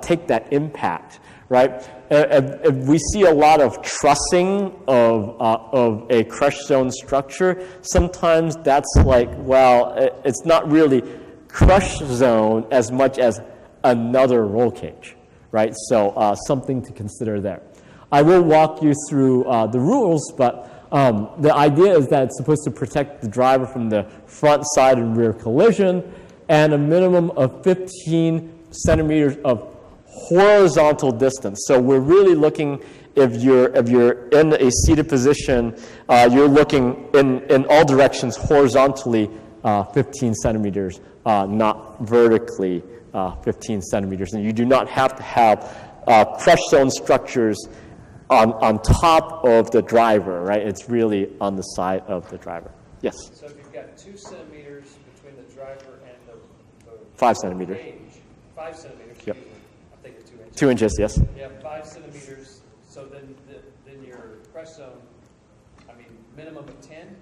take that impact, right? If we see a lot of trussing of a crush zone structure, sometimes that's like, well, it's not really crush zone as much as another roll cage, right? So something to consider there. I will walk you through the rules, but the idea is that it's supposed to protect the driver from the front, side, and rear collision, and a minimum of 15 centimeters of horizontal distance. So we're really looking, if you're in a seated position, you're looking in all directions horizontally 15 centimeters, not vertically 15 centimeters. And you do not have to have crush zone structures on top of the driver, right? It's really on the side of the driver. Yes? So if you've got 2 centimeters between the driver and the 5 centimeters. cage, 5 centimeters, Yep. excuse me, I'm thinking 2 inches. 2 inches, yes. Yeah, 5 centimeters, so then your crush zone, I mean, minimum of 10?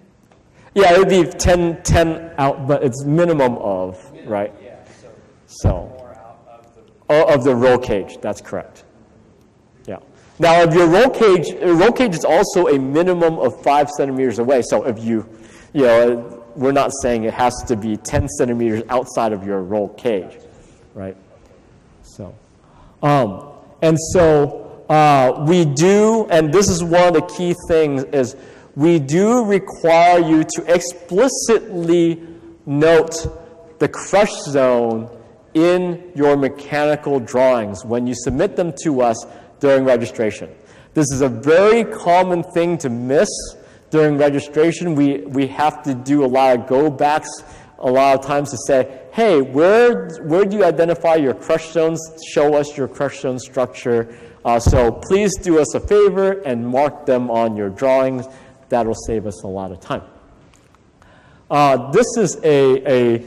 Yeah, it would be 10 out, but it's minimum of, Minimum, right? Yeah, So, more out of the, of the roll cage, that's correct. Yeah. Now, if your roll cage is also a minimum of 5 centimeters away. So if we're not saying it has to be 10 centimeters outside of your roll cage, right? So, we do, and this is one of the key things, is we do require you to explicitly note the crush zone in your mechanical drawings when you submit them to us during registration. This is a very common thing to miss during registration. We have to do a lot of go-backs a lot of times to say, hey, where do you identify your crush zones? Show us your crush zone structure. So please do us a favor and mark them on your drawings. That'll save us a lot of time. This is a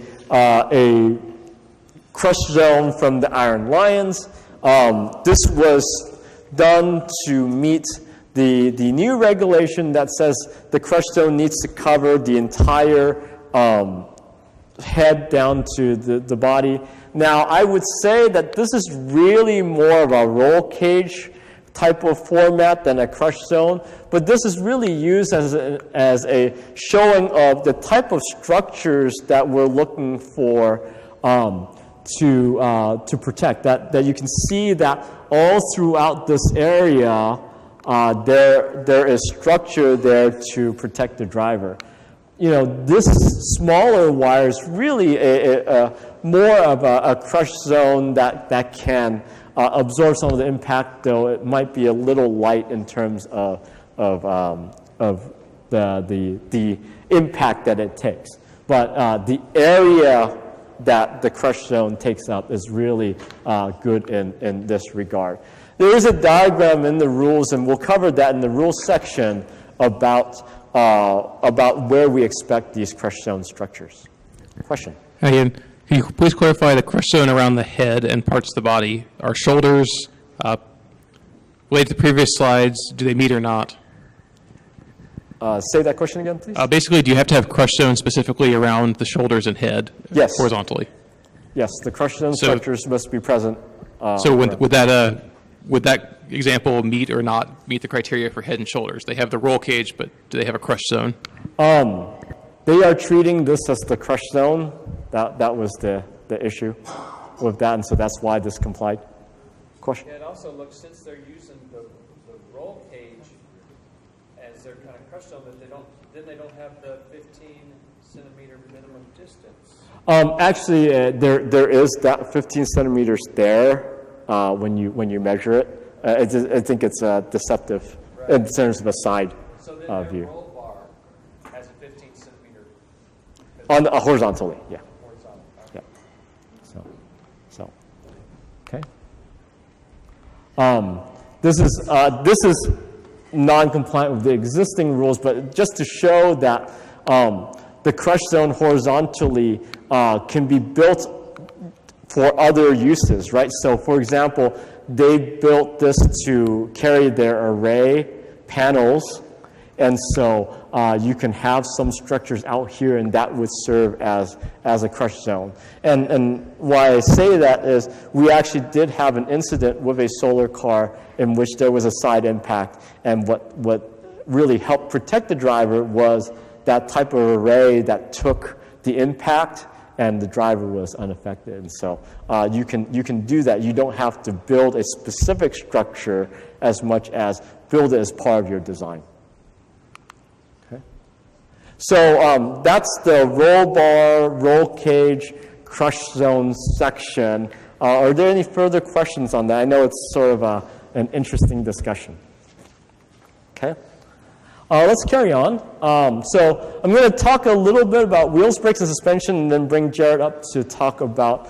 crush zone from the Iron Lions. This was done to meet the new regulation that says the crush zone needs to cover the entire head down to the body. Now, I would say that this is really more of a roll cage type of format than a crush zone, but this is really used as a showing of the type of structures that we're looking for to protect. That you can see that all throughout this area, there is structure there to protect the driver. This smaller wire is really more of a crush zone that can absorb some of the impact, though it might be a little light in terms of the impact that it takes. But the area that the crush zone takes up is really good in this regard. There is a diagram in the rules, and we'll cover that in the rules section about where we expect these crush zone structures. Question? Again, can you please clarify the crush zone around the head and parts of the body? Are shoulders, related to previous slides, do they meet or not? Say that question again, please. Basically, do you have to have crush zone specifically around the shoulders and head? Yes. Horizontally? Yes, the crush zone structures must be present. So would that example meet or not meet the criteria for head and shoulders? They have the roll cage, but do they have a crush zone? They are treating this as the crush zone. That was the issue with that, and so that's why this complied. Question? Yeah, it also looks, since they're using the roll cage as their kind of crush zone, that they don't have the 15 centimeter minimum distance. Actually, there is that 15 centimeters there when you measure it. I think it's deceptive in terms of a side view. Roll bar has a 15 centimeter. Horizontally, yeah. Horizontal. Yeah. So, okay. This is non-compliant with the existing rules, but just to show that the crush zone horizontally can be built for other uses, right? So, for example, they built this to carry their array panels, and so you can have some structures out here, and that would serve as a crush zone. And why I say that is we actually did have an incident with a solar car in which there was a side impact, and what really helped protect the driver was that type of array that took the impact, and the driver was unaffected. And so you can do that. You don't have to build a specific structure as much as build it as part of your design. Okay. So that's the roll bar, roll cage, crush zone section. Are there any further questions on that? I know it's sort of an interesting discussion. Okay. Let's carry on. So I'm going to talk a little bit about wheels, brakes, and suspension, and then bring Jared up to talk about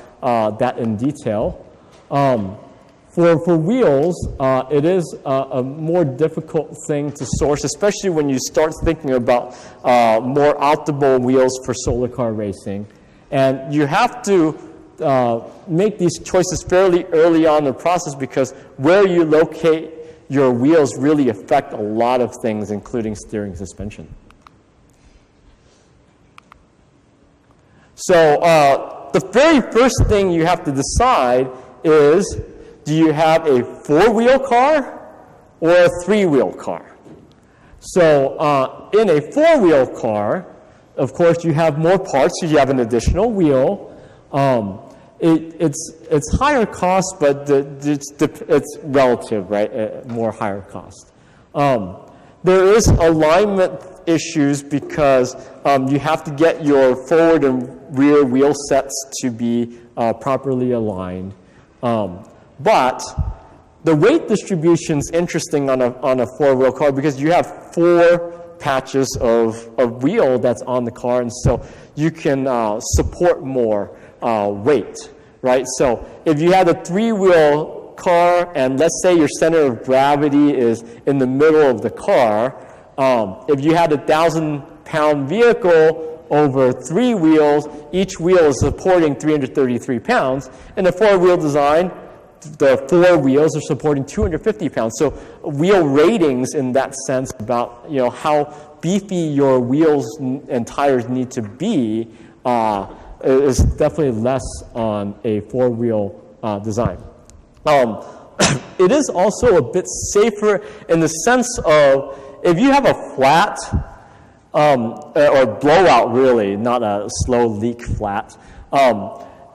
that in detail. For wheels, it is a more difficult thing to source, especially when you start thinking about more optimal wheels for solar car racing. And you have to make these choices fairly early on in the process, because where you locate your wheels really affect a lot of things, including steering and suspension. So the very first thing you have to decide is, do you have a 4-wheel car or a 3-wheel car? So in a 4-wheel car, of course, you have more parts, so you have an additional wheel. It's higher cost, but it's relative, right? More higher cost. There is alignment issues because you have to get your forward and rear wheel sets to be properly aligned. But the weight distribution is interesting on a 4-wheel car, because you have 4 patches of wheel that's on the car, and so you can support more weight, right? So if you had a 3-wheel car, and let's say your center of gravity is in the middle of the car, if you had a 1,000-pound vehicle over 3 wheels, each wheel is supporting 333 pounds. In a 4-wheel design, the 4 wheels are supporting 250 pounds. So wheel ratings in that sense about how beefy your wheels and tires need to be is definitely less on a 4-wheel design. It is also a bit safer in the sense of, if you have a flat or blowout, really, not a slow leak flat,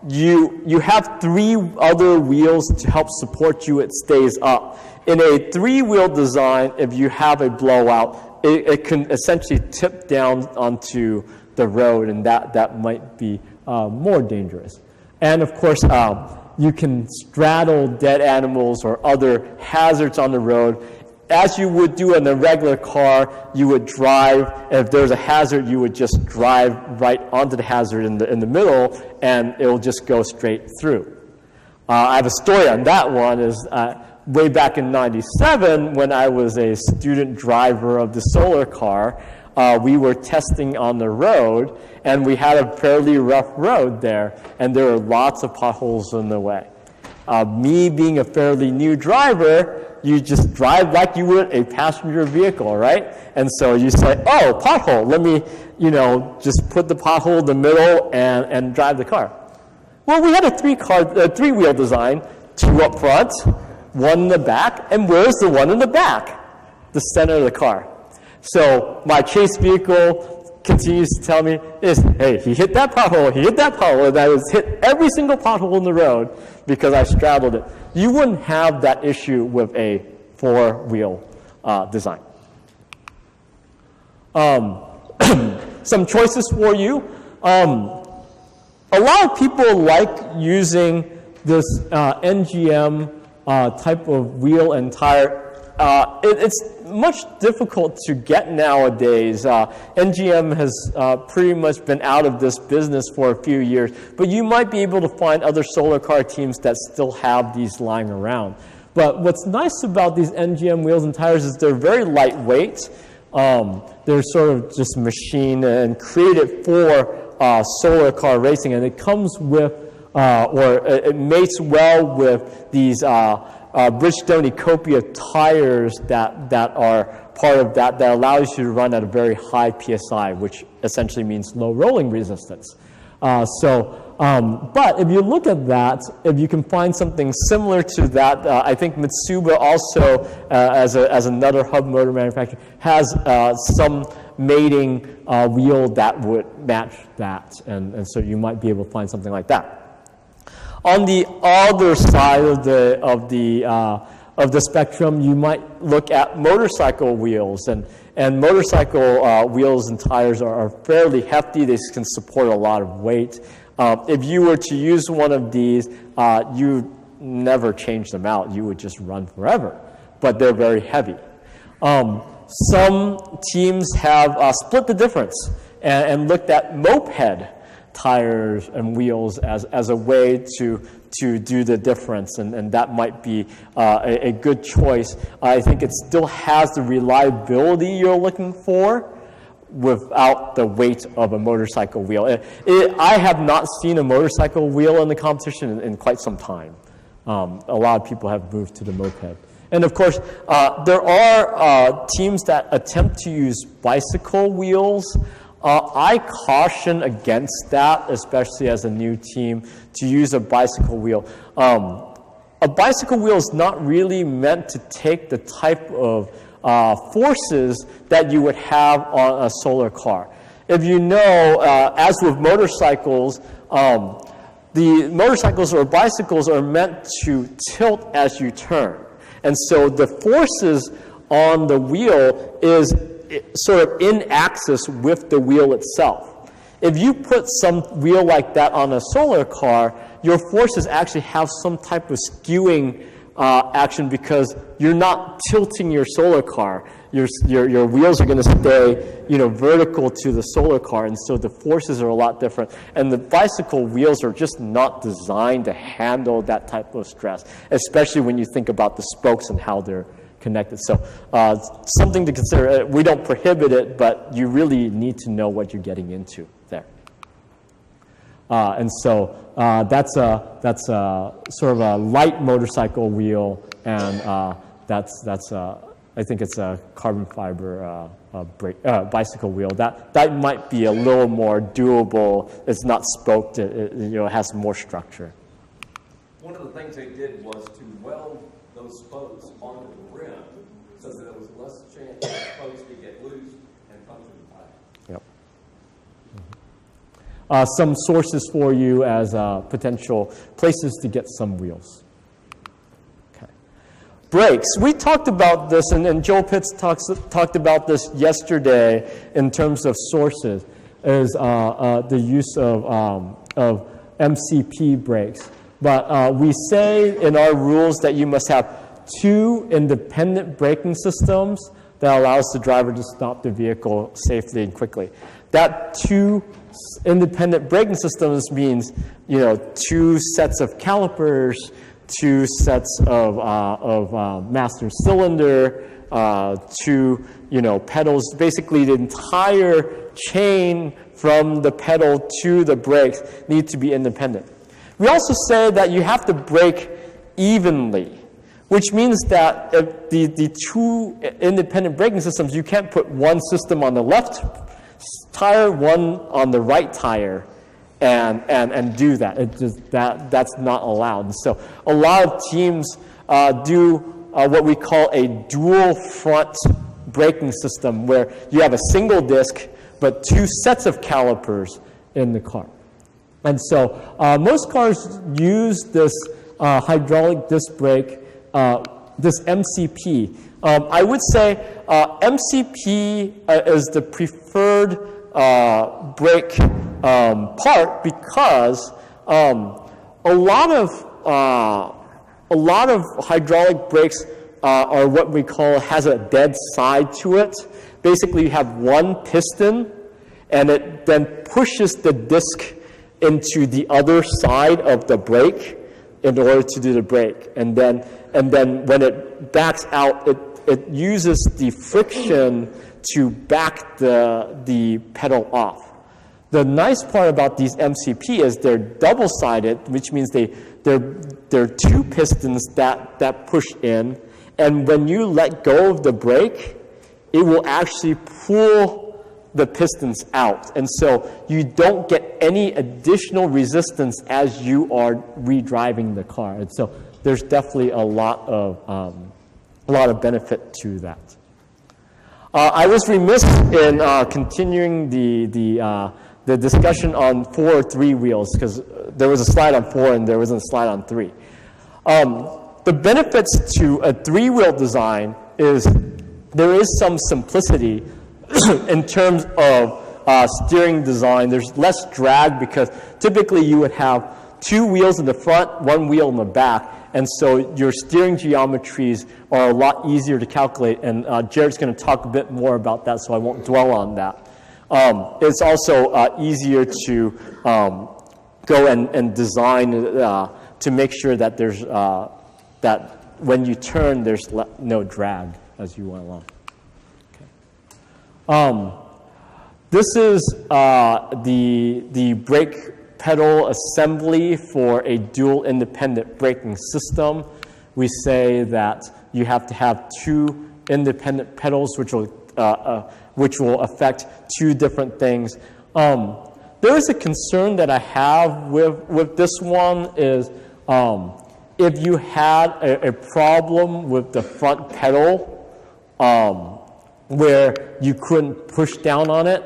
you have 3 other wheels to help support you. It stays up. In a 3-wheel design, if you have a blowout, it can essentially tip down onto the road, and that might be more dangerous. And of course, you can straddle dead animals or other hazards on the road. As you would do in a regular car, you would drive, if there's a hazard, you would just drive right onto the hazard in the middle, and it will just go straight through. I have a story on that one. Is way back in '97, when I was a student driver of the solar car, we were testing on the road, and we had a fairly rough road there, and there were lots of potholes in the way. Me being a fairly new driver, you just drive like you would a passenger vehicle, right? And so you say, oh, pothole, let me, just put the pothole in the middle and drive the car. Well, we had a 3-wheel design, 2 up front, 1 in the back, and where's the one in the back? The center of the car. So my chase vehicle continues to tell me, hey, he hit that pothole, and I was hit every single pothole in the road because I straddled it. You wouldn't have that issue with a 4-wheel design. Some choices for you. A lot of people like using this NGM type of wheel and tire. It's much difficult to get nowadays. NGM has pretty much been out of this business for a few years, but you might be able to find other solar car teams that still have these lying around. But what's nice about these NGM wheels and tires is they're very lightweight. They're sort of just machined and created for solar car racing, and it comes with, or it mates well with these Bridgestone Ecopia tires that are part of that allows you to run at a very high PSI, which essentially means low rolling resistance. But if you look at that, if you can find something similar to that, I think Mitsubishi also, as another hub motor manufacturer, has some mating wheel that would match that, and so you might be able to find something like that. On the other side of the spectrum, you might look at motorcycle wheels, and motorcycle wheels and tires are fairly hefty. They can support a lot of weight. If you were to use one of these, you never change them out. You would just run forever, but they're very heavy. Some teams have split the difference and looked at moped tires and wheels as a way to do the difference, and that might be a good choice. I think it still has the reliability you're looking for without the weight of a motorcycle wheel. I have not seen a motorcycle wheel in the competition in quite some time. A lot of people have moved to the moped. And of course, there are teams that attempt to use bicycle wheels. I caution against that, especially as a new team, to use a bicycle wheel. A bicycle wheel is not really meant to take the type of forces that you would have on a solar car. If you know, as with motorcycles, the motorcycles or bicycles are meant to tilt as you turn. And so the forces on the wheel is sort of in axis with the wheel itself. If you put some wheel like that on a solar car, your forces actually have some type of skewing action because you're not tilting your solar car. Your wheels are going to stay, vertical to the solar car, and so the forces are a lot different. And the bicycle wheels are just not designed to handle that type of stress, especially when you think about the spokes and how they're connected. So something to consider. We don't prohibit it, but you really need to know what you're getting into there. And so that's a sort of a light motorcycle wheel, and I think it's a carbon fiber bicycle wheel. That might be a little more doable. It's not spoked. It has more structure. One of the things they did was to weld those spokes onto the rim so that there was less chance that the spokes could get loose and puncture the tire. Yep. Some sources for you as potential places to get some wheels. Okay. Brakes. We talked about this, and Joe Pitts talked about this yesterday in terms of sources, is the use of MCP brakes. But we say in our rules that you must have 2 independent braking systems that allows the driver to stop the vehicle safely and quickly. That 2 independent braking systems means, 2 sets of calipers, 2 sets of master cylinder, 2, pedals. Basically, the entire chain from the pedal to the brakes need to be independent. We also say that you have to brake evenly, which means that if the 2 independent braking systems, you can't put one system on the left tire, one on the right tire, and do that. That's not allowed. And so a lot of teams do what we call a dual front braking system, where you have a single disc but 2 sets of calipers in the car. And so most cars use this hydraulic disc brake, this MCP. I would say MCP is the preferred brake part because a lot of hydraulic brakes are what we call has a dead side to it. Basically, you have one piston, and it then pushes the disc into the other side of the brake in order to do the brake. And then when it backs out, it uses the friction to back the pedal off. The nice part about these MCP is they're double-sided, which means they're 2 pistons that push in, and when you let go of the brake, it will actually pull the pistons out, and so you don't get any additional resistance as you are redriving the car. And so there's definitely a lot of benefit to that. I was remiss in continuing the discussion on 4 or 3 wheels, because there was a slide on 4 and there wasn't a slide on 3. The benefits to a 3-wheel design is there is some simplicity in terms of steering design, there's less drag because typically you would have 2 wheels in the front, 1 wheel in the back, and so your steering geometries are a lot easier to calculate, and Jared's going to talk a bit more about that, so I won't dwell on that. It's also easier to go and design to make sure that there's that when you turn, there's no drag as you went along. Okay. This is the brake pedal assembly for a dual independent braking system. We say that you have to have 2 independent pedals which will affect 2 different things. There is a concern that I have with this one is if you had a problem with the front pedal where you couldn't push down on it,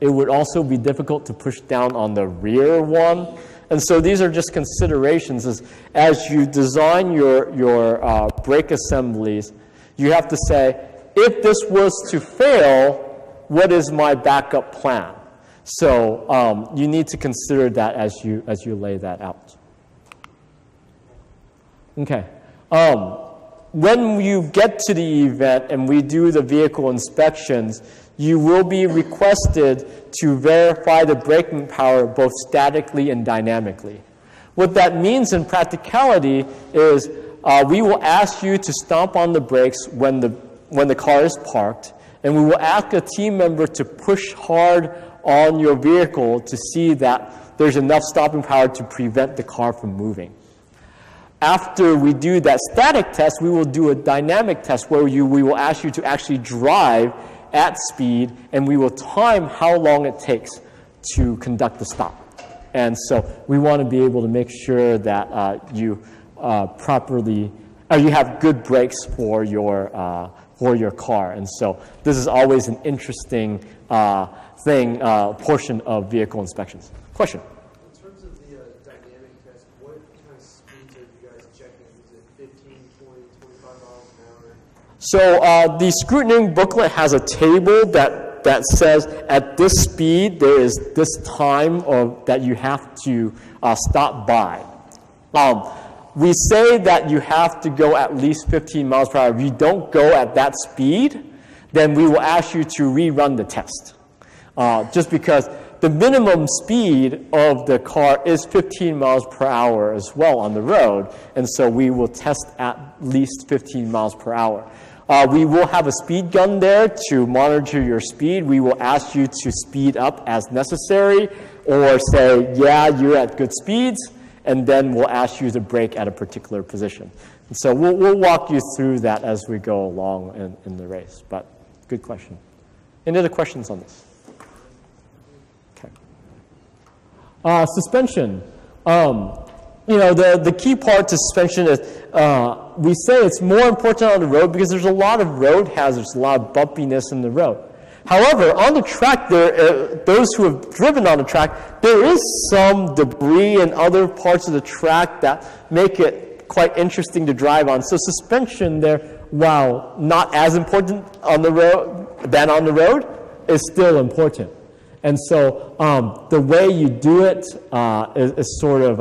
it would also be difficult to push down on the rear one. And so these are just considerations as you design your brake assemblies, you have to say, if this was to fail, what is my backup plan? So you need to consider that as you lay that out. Okay. When you get to the event and we do the vehicle inspections, you will be requested to verify the braking power both statically and dynamically. What that means in practicality is we will ask you to stomp on the brakes when the car is parked, and we will ask a team member to push hard on your vehicle to see that there's enough stopping power to prevent the car from moving. After we do that static test, we will do a dynamic test where we will ask you to actually drive at speed, and we will time how long it takes to conduct the stop. And so we want to be able to make sure that you have good brakes for your car. And so this is always an interesting portion of vehicle inspections. Question? In terms of the dynamic test, what kind of speeds are you guys checking? Is it 15, 20, 25 miles an hour? So the scrutineering booklet has a table that says at this speed there is this time that you have to stop by. We say that you have to go at least 15 miles per hour. If you don't go at that speed, then we will ask you to rerun the test. Just because the minimum speed of the car is 15 miles per hour as well on the road, and so we will test at least 15 miles per hour. We will have a speed gun there to monitor your speed. We will ask you to speed up as necessary or say, yeah, you're at good speeds, and then we'll ask you to brake at a particular position. And so we'll walk you through that as we go along in the race. But good question. Any other questions on this? Okay. Suspension. The key part to suspension is we say it's more important on the road because there's a lot of road hazards, a lot of bumpiness in the road. However, on the track, those who have driven on the track, there is some debris and other parts of the track that make it quite interesting to drive on. So suspension there, while not as important on the road, is still important. And so the way you do it is sort of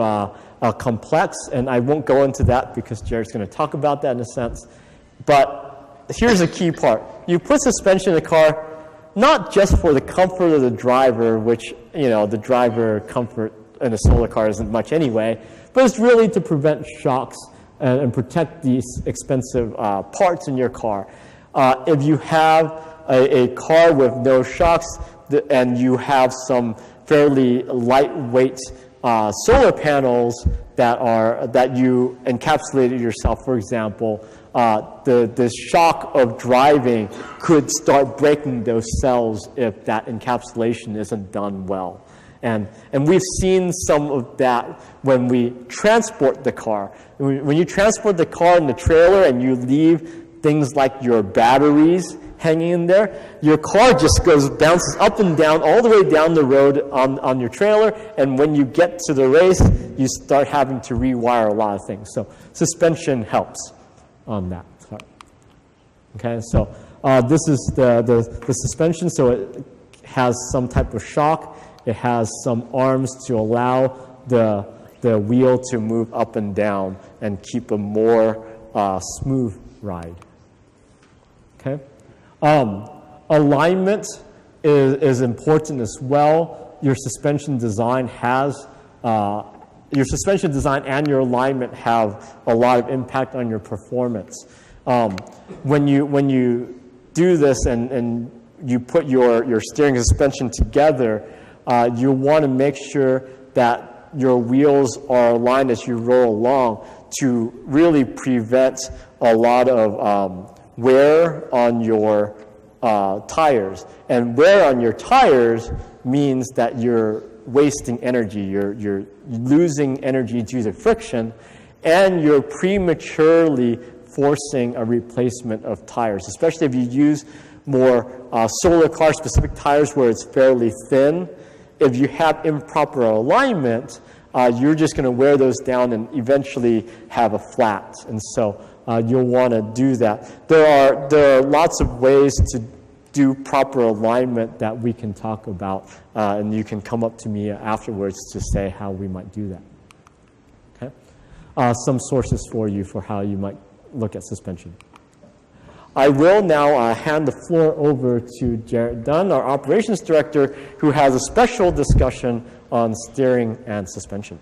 complex, and I won't go into that because Jared's going to talk about that in a sense. But here's a key part. You put suspension in the car not just for the comfort of the driver, which, the driver comfort in a solar car isn't much anyway, but it's really to prevent shocks and protect these expensive parts in your car. If you have a car with no shocks and you have some fairly lightweight solar panels that you encapsulated yourself, for example, the shock of driving could start breaking those cells if that encapsulation isn't done well. And we've seen some of that when we transport the car. When you transport the car in the trailer and you leave things like your batteries hanging in there, your car just bounces up and down all the way down the road on your trailer, and when you get to the race, you start having to rewire a lot of things. So suspension helps on that. Okay, so this is the suspension, so it has some type of shock. It has some arms to allow the wheel to move up and down and keep a more smooth ride. Okay. Alignment is important as well. Your suspension design your suspension design and your alignment have a lot of impact on your performance. When you do this and you put your steering and suspension together, you want to make sure that your wheels are aligned as you roll along to really prevent a lot of wear on your tires. And wear on your tires means that you're wasting energy, you're losing energy due to friction, and you're prematurely forcing a replacement of tires, especially if you use more solar car specific tires where it's fairly thin. If you have improper alignment, you're just going to wear those down and eventually have a flat. And so you'll want to do that. There are lots of ways to do proper alignment that we can talk about, and you can come up to me afterwards to say how we might do that. Okay? Some sources for you for how you might look at suspension. I will now hand the floor over to Jarrett Dunn, our operations director, who has a special discussion on steering and suspension.